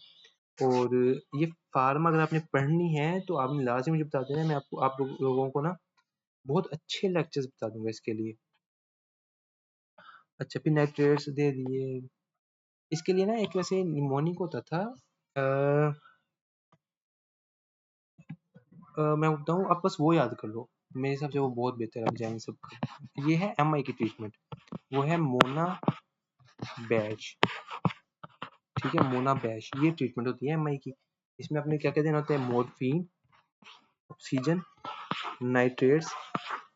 और ये फार्मा अगर आपने पढ़नी है तो आपने लाजमी मुझे बता देना, मैं आपको आप लोगों को ना बहुत अच्छे लेक्चर्स बता दूंगा इसके लिए। अच्छा, फिर नाइट्रेट्स दे दिए। इसके लिए ना एक वैसे निमोनिक होता था, मैं बताऊँ, आप बस वो याद कर लो, मेरे हिसाब से वो बहुत बेहतर है जाएंगे सबका। ये है एमआई की ट्रीटमेंट, वो है मोना बैच, ठीक है, मोना बैच ये ट्रीटमेंट होती है एमआई की। इसमें आपने क्या क्या देना होता है, morphine, oxygen, nitrates,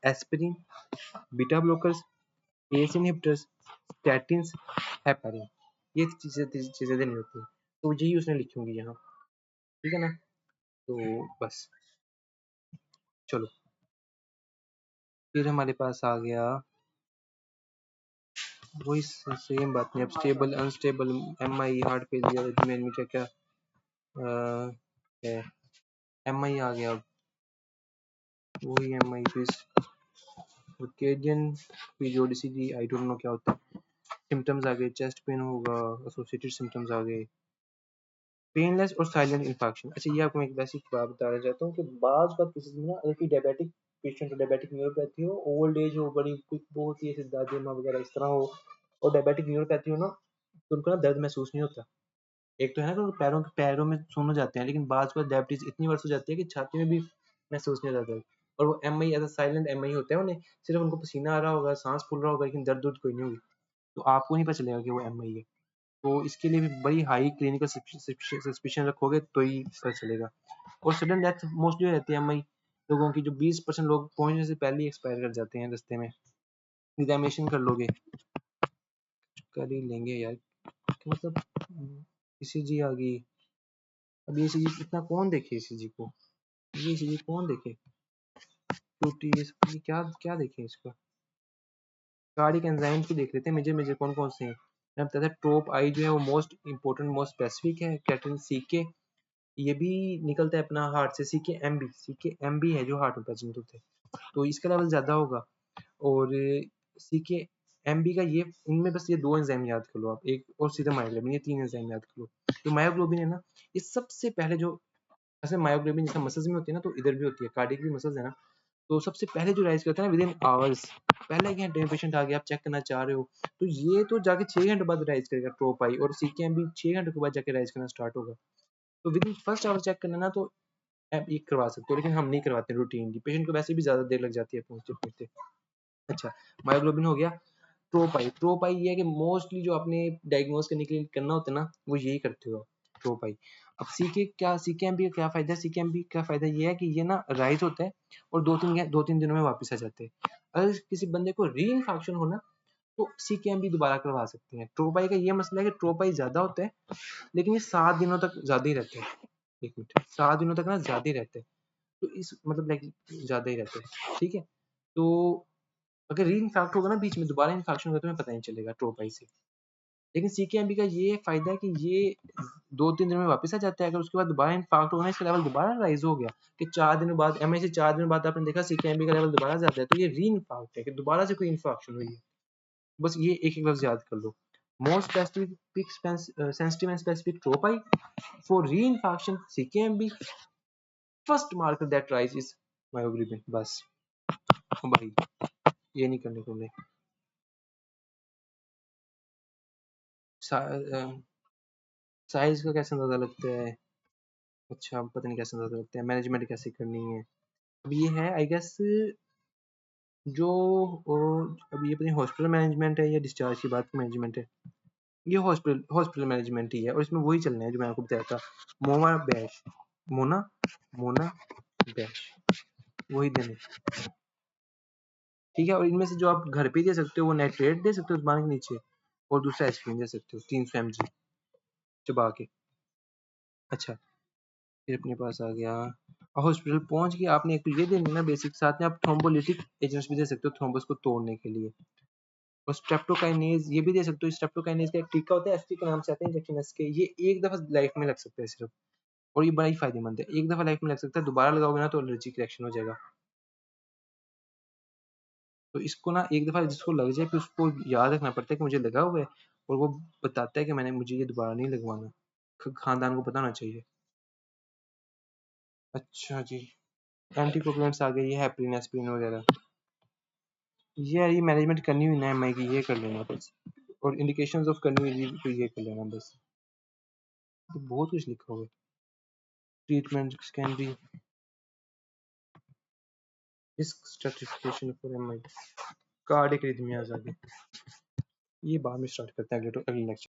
aspirin, beta blockers, S inhibitors, statins, heparin, ये चीजें देनी होती है। तो यही उसने लिखी होंगी यहाँ, ठीक है ना। तो बस चलो, फिर हमारे पास आ गया वही सेम बात नहीं, अब stable unstable MI heart failure में क्या क्या है, एमआई आ गया, अब वही एमआई फिर circadian periodicity, I don't know क्या होता है। सिम्टम्स आ गए, चेस्ट पेन होगा, एसोसिएटेड सिम्टम्स आ गए, पेनलेस और साइलेंट इन्फेक्शन। अच्छा, ये आपको एक बेसिक बात बताना चाहता हूँ कि बात किसी में ना, अगर कोई डायबिटिक पेशेंट हो, डायबिटिक न्यूरोपैथी हो, ओल्ड एज हो, बड़ी कोई बहुत ही ऐसे दादी माँ वगैरह इस तरह हो, और डायबिटिक न्यूरोपैथी हो ना, तो उनको ना दर्द महसूस नहीं होता। एक तो है ना कि पैरों में सुन हो जाते हैं, लेकिन बाद में डायबिटीज इतनी वर्ष हो जाती है कि छाती में भी महसूस नहीं होता दर्द। और वो एमआई ऐसा साइलेंट एमआई होता है, उन्हें सिर्फ उनको पसीना आ रहा होगा, सांस फूल रहा होगा, लेकिन दर्द कोई नहीं होगी, तो आपको नहीं पता चलेगा कि वो एमआई है। तो इसके लिए भी बड़ी हाई क्लिनिकल सस्पिशन रखोगे तो ही पता चलेगा। और सडन डेथ मोस्टली हो जाती है एमआई लोगों की, जो 20% लोग पहुंचने से पहले ही एक्सपायर कर जाते हैं रास्ते में। एग्जामिनेशन कर लोगे, कर ही लेंगे यार, मतलब ईसीजी आ गई। अब ये ईसीजी इतना कौन देखे ईसीजी को, ये ईसीजी कौन देखे, क्यूटी ये क्या क्या देखे इसका। कार्डियक एंजाइम्स को देख लेते हैं, मेजर मेजर कौन कौन से हैं। मैं बताता टॉप आई जो है वो मोस्ट इंपॉर्टेंट मोस्ट स्पेसिफिक है, कैटरिन सीके, ये भी निकलता है अपना हार्ट से, सीके एमबी है जो हार्ट में प्रेजेंट होते हैं, तो इसका लेवल ज्यादा होगा। और सीके एमबी का ये, इनमें बस ये 2 एंजाइम याद कर लो आप, एक और सीरम मायोग्लोबिन, ये 3 एंजाइम याद कर लो। तो मायोग्लोबिन है ना, ये सबसे पहले जो, ऐसे मायोग्लोबिन जैसे मसल्स में होती है ना, तो इधर भी होती है, कार्डियक भी मसल्स है ना, तो सबसे पहले जो राइज करता है ना विद इन आवर्स, पहले एक घंटे में पेशेंट आ गया, आप चेक करना चाह रहे हो, तो ये तो जाके 6 घंटे बाद राइज करेगा ट्रोपाई, और सीकेएम भी 6 घंटे के बाद जाके राइज करना स्टार्ट होगा। तो within first hour check करना ना, तो आप ये करवा सकते हो, लेकिन हम नहीं करवाते रूटीनली, पेशेंट को वैसे भी ज्यादा देर लग जाती है पहुंचते पहुंचते। अच्छा, मायोग्लोबिन हो गया। ट्रोपाई ये है कि मोस्टली जो आपने डायग्नोज करने के लिए करना होता है ना, वो यही करते हो ट्रोपाई। अब सीकेएमबी का क्या फायदा है, सीकेएमबी का फायदा ये है कि ये ना राइज होता है और 2-3 दिनों में वापस आ जाते हैं। अगर किसी बंदे को री इन्फेक्शन हो ना, तो सीकेएमबी दोबारा करवा सकते हैं। ट्रोपाई का ये मसला है कि ट्रोपाई ज्यादा होता है, लेकिन ये 7 दिनों तक ज्यादा ही रहते हैं। 1 मिनट, 7 दिनों तक ना ज्यादा ही रहते हैं, तो इस मतलब लाइक ज्यादा ही रहते हैं, ठीक है। तो अगर री इन्फेक्ट होगा ना बीच में दोबारा इन्फेक्शन होगा तो हमें पता नहीं चलेगा ट्रोपाई से। लेकिन CKMB का ये फायदा है कि ये 2-3 दिन में वापस आ जाता है। अगर उसके बाद दोबारा इन्फेक्ट होगा ना, इसका लेवल दोबारा राइज हो गया कि 4 दिनों बाद MI से 4 दिनों बाद आपने देखा CKMB का लेवल दोबारा जाता है, तो ये री इन्फेक्ट है कि दोबारा से कोई इन्फेक्शन हुई है। बस ये एक एक लफ्ज याद कर लो। More specific sensitive and specific troponin for re infection CKMB, first marker that rise is myoglobin. बस भाई ये नहीं करने को मिले। साइज का कैसे अंदाजा लगता है? अच्छा पता नहीं कैसे अंदाजा लगता है, मैनेजमेंट कैसे करनी है। अब ये है आई गेस जो अब ये अपनी हॉस्पिटल मैनेजमेंट है या डिस्चार्ज के बाद मैनेजमेंट है। ये हॉस्पिटल हॉस्पिटल मैनेजमेंट ही है और इसमें वही चलना है जो मैं आपको बताया था। मोना बैश मोना मोना बैश वही देने, ठीक है। और इनमें से जो आप घर पे दे सकते हो वो नाइट्रेट दे सकते हो जुबान के नीचे, और दूसरा एस्पिरिन दे सकते हो 300 mg चबा के। अच्छा फिर अपने पास आ गया हॉस्पिटल पहुंच के आपने एक तो ये देनी ना बेसिक, साथ में आप थ्रोम्बोलिटिक एजेंट्स भी दे सकते हो थ्रोम्बस को तोड़ने के लिए। और स्ट्रेप्टोकाइनेज ये भी दे सकते हो। स्ट्रेप्टोकाइनेज का एक टीका होता है एसटी के नाम से आता है इंजेक्शन इसके, ये एक दफा लाइफ में लग सकता है सिर्फ, और ये बड़ा ही फायदेमंद है। एक दफा लाइफ में लग सकता है, दोबारा लगाओगे ना तो एलर्जिक रिएक्शन हो जाएगा। तो इसको ना एक दफा जिसको लग जाए फिर उसको याद रखना पड़ता है कि मुझे लगा हुआ है, और वो बताता है कि मैंने मुझे ये दोबारा नहीं लगवाना। खानदान को पता होना चाहिए। अच्छा जी, एंटीकोगुलेंट्स आ गए, ये हेपरिन एस्पिरिन वगैरह। ये मैनेजमेंट करनी हुई ना एमआई की, ये कर लेना बस। और इंडिकेशंस ऑफ करनी हुई तो ये कर लेना बस। तो बहुत कुछ लिखा हुआ है। Treatment secondary risk stratification for MI, cardiac arrhythmias आ गए। ये बाद में स्टार्ट करते हैं अगले लेक्चर।